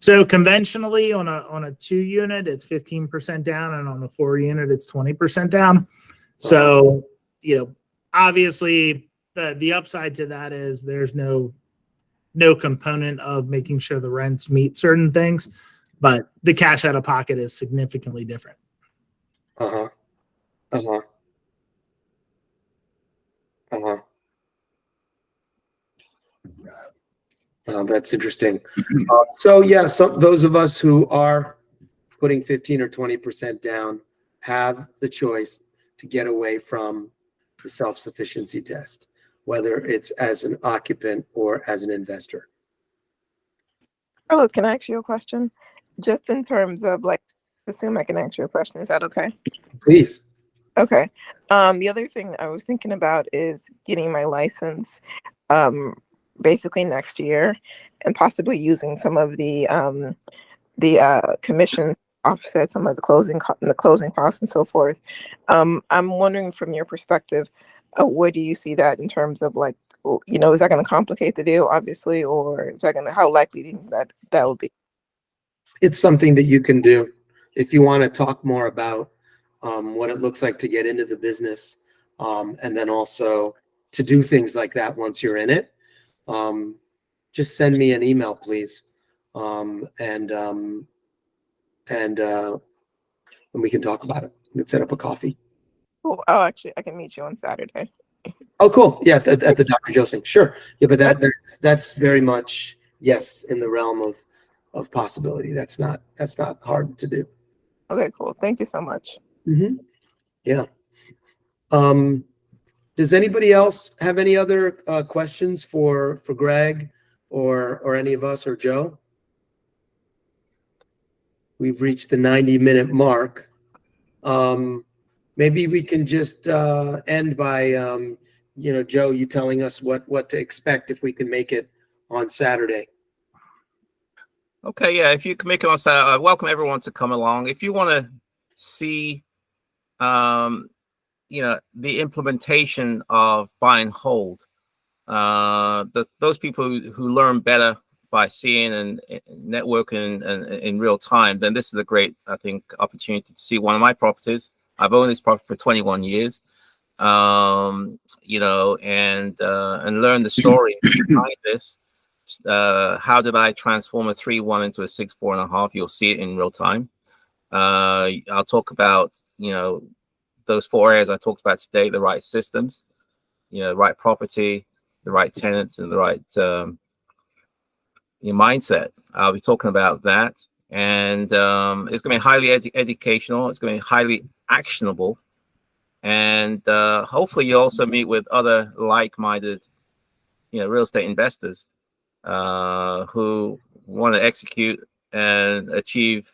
So conventionally on a 2 unit, it's 15% down, and on a 4 unit, it's 20% down. So, obviously the upside to that is there's no component of making sure the rents meet certain things, but the cash out of pocket is significantly different. That's interesting. So yeah, those of us who are putting 15 or 20% down have the choice to get away from the self-sufficiency test, whether it's as an occupant or as an investor. Carlos, can I ask you a question? Just in terms of assume I can ask you a question. Is that okay? Please. Okay. The other thing I was thinking about is getting my license basically next year, and possibly using some of the commission offset some of the closing costs and so forth. I'm wondering from your perspective, where do you see that in terms of is that going to complicate the deal, obviously, or is that how likely do you think that will be? It's something that you can do if you want to talk more about what it looks like to get into the business, and then also to do things like that once you're in it. Just send me an email, please, and we can talk about it. We can set up a coffee. Oh, actually, I can meet you on Saturday. Oh, cool. Yeah, at the Dr. Joe thing. Sure. Yeah, but that's very much, yes, in the realm of possibility. That's not hard to do. Okay, cool. Thank you so much. Mm-hmm. Yeah. Does anybody else have any other questions for Greg or any of us or Joe? We've reached the 90-minute mark. Maybe we can just end by, Joe, you telling us what to expect if we can make it on Saturday. Okay, yeah, if you can make it on Saturday, I welcome everyone to come along. If you want to see, the implementation of buy and hold, those people who learn better by seeing and networking and in real time, then this is a great, I think, opportunity to see one of my properties. I've owned this property for 21 years, and learn the story behind this. How did I transform a 3.1 into a 6.4.5? You'll see it in real time. I'll talk about, those 4 areas I talked about today: the right systems, the right property, the right tenants, and the right mindset. I'll be talking about that, and it's going to be highly educational. It's going to be highly actionable, and hopefully you also meet with other like-minded, real estate investors who want to execute and achieve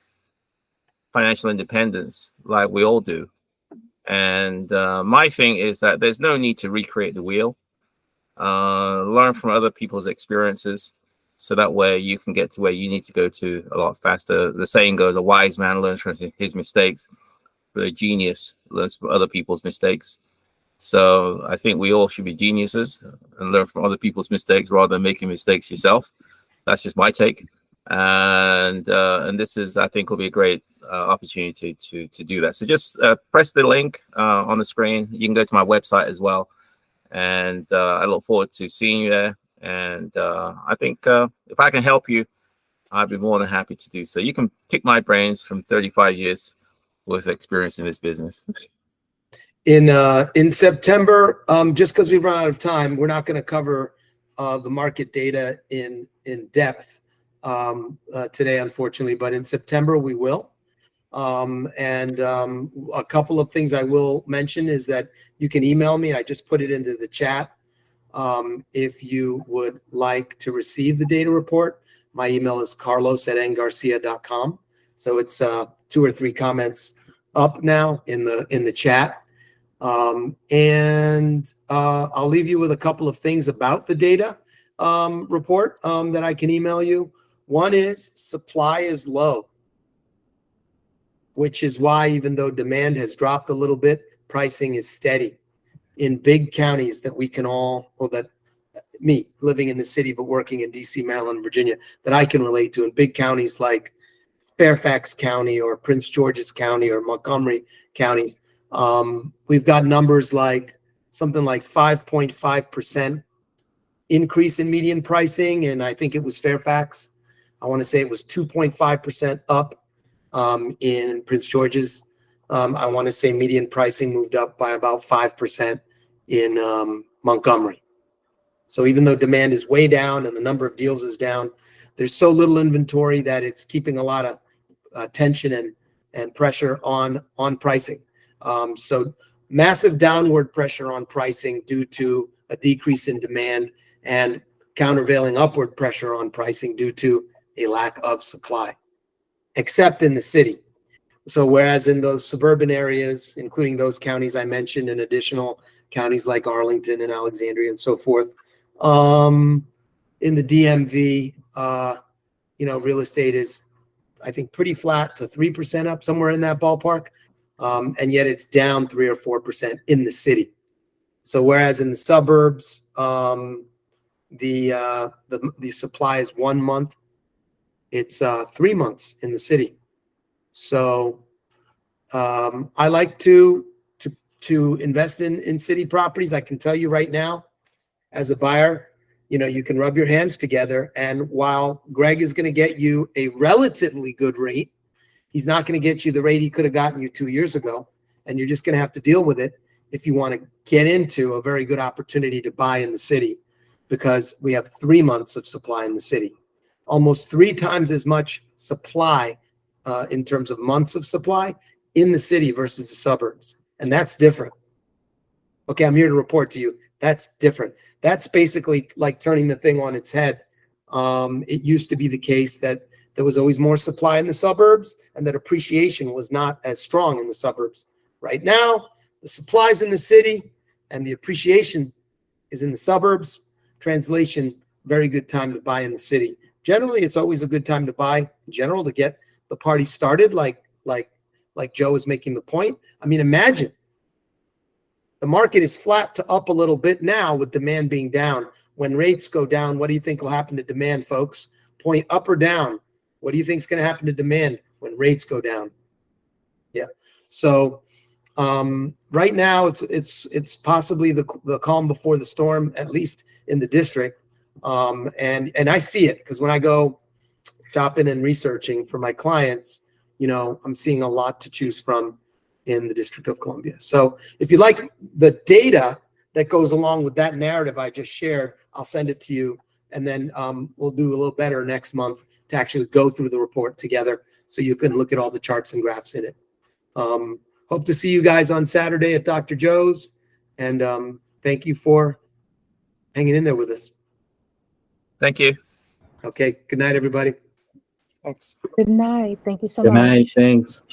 financial independence like we all do. And my thing is that there's no need to recreate the wheel. Learn from other people's experiences, so that way you can get to where you need to go to a lot faster. The saying goes, a wise man learns from his mistakes, but a genius learns from other people's mistakes. So I think we all should be geniuses and learn from other people's mistakes rather than making mistakes yourself. That's just my take. And this is, I think, will be a great opportunity to do that. So just press the link on the screen. You can go to my website as well. And I look forward to seeing you there. And I think if I can help you, I'd be more than happy to do so. You can pick my brains from 35 years worth of experience in this business. In September, just because we've run out of time, we're not going to cover the market data in depth today, unfortunately. But in September, we will. A couple of things I will mention is that you can email me. I just put it into the chat. If you would like to receive the data report, my email is carlos@ngarcia.com. So it's 2 or 3 comments up now in the chat. I'll leave you with a couple of things about the data report that I can email you. One is supply is low, which is why even though demand has dropped a little bit, pricing is steady. In big counties that we can all, or that me living in the city but working in DC, Maryland, Virginia, that I can relate to, in big counties like Fairfax County or Prince George's County or Montgomery County, we've got numbers like something like 5.5% increase in median pricing, and I think it was Fairfax. I want to say it was 2.5% up in Prince George's. I want to say median pricing moved up by about 5% in Montgomery. So even though demand is way down and the number of deals is down, there's so little inventory that it's keeping a lot of tension and pressure on pricing. So massive downward pressure on pricing due to a decrease in demand, and countervailing upward pressure on pricing due to a lack of supply, except in the city. So whereas in those suburban areas, including those counties I mentioned, and additional counties like Arlington and Alexandria and so forth, in the DMV, real estate is, I think, pretty flat to 3% up, somewhere in that ballpark. And yet it's down 3 or 4% in the city. So whereas in the suburbs, the supply is 1 month, it's 3 months in the city. So I like to invest in city properties. I can tell you right now, as a buyer, you can rub your hands together, and while Greg is going to get you a relatively good rate, he's not going to get you the rate he could have gotten you 2 years ago, and you're just going to have to deal with it if you want to get into a very good opportunity to buy in the city, because we have 3 months of supply in the city, almost 3 times as much supply in terms of months of supply in the city versus the suburbs. And that's different. Okay, I'm here to report to you, that's different. That's basically like turning the thing on its head. It used to be the case that there was always more supply in the suburbs and that appreciation was not as strong in the suburbs. Right now, the supply's in the city and the appreciation is in the suburbs. Translation, very good time to buy in the city. Generally, it's always a good time to buy in general to get the party started, like Joe is making the point. I mean, imagine the market is flat to up a little bit now with demand being down. When rates go down, what do you think will happen to demand, folks? Point up or down? What do you think is going to happen to demand when rates go down? Yeah. So right now, it's possibly the calm before the storm, at least in the district. And I see it because when I go shopping and researching for my clients, I'm seeing a lot to choose from in the District of Columbia. So if you like the data that goes along with that narrative I just shared, I'll send it to you. And then we'll do a little better next month to actually go through the report together so you can look at all the charts and graphs in it. Hope to see you guys on Saturday at Dr. Joe's. And thank you for hanging in there with us. Thank you. Okay. Good night, everybody. Good night. Thank you so Good much. night. Thanks.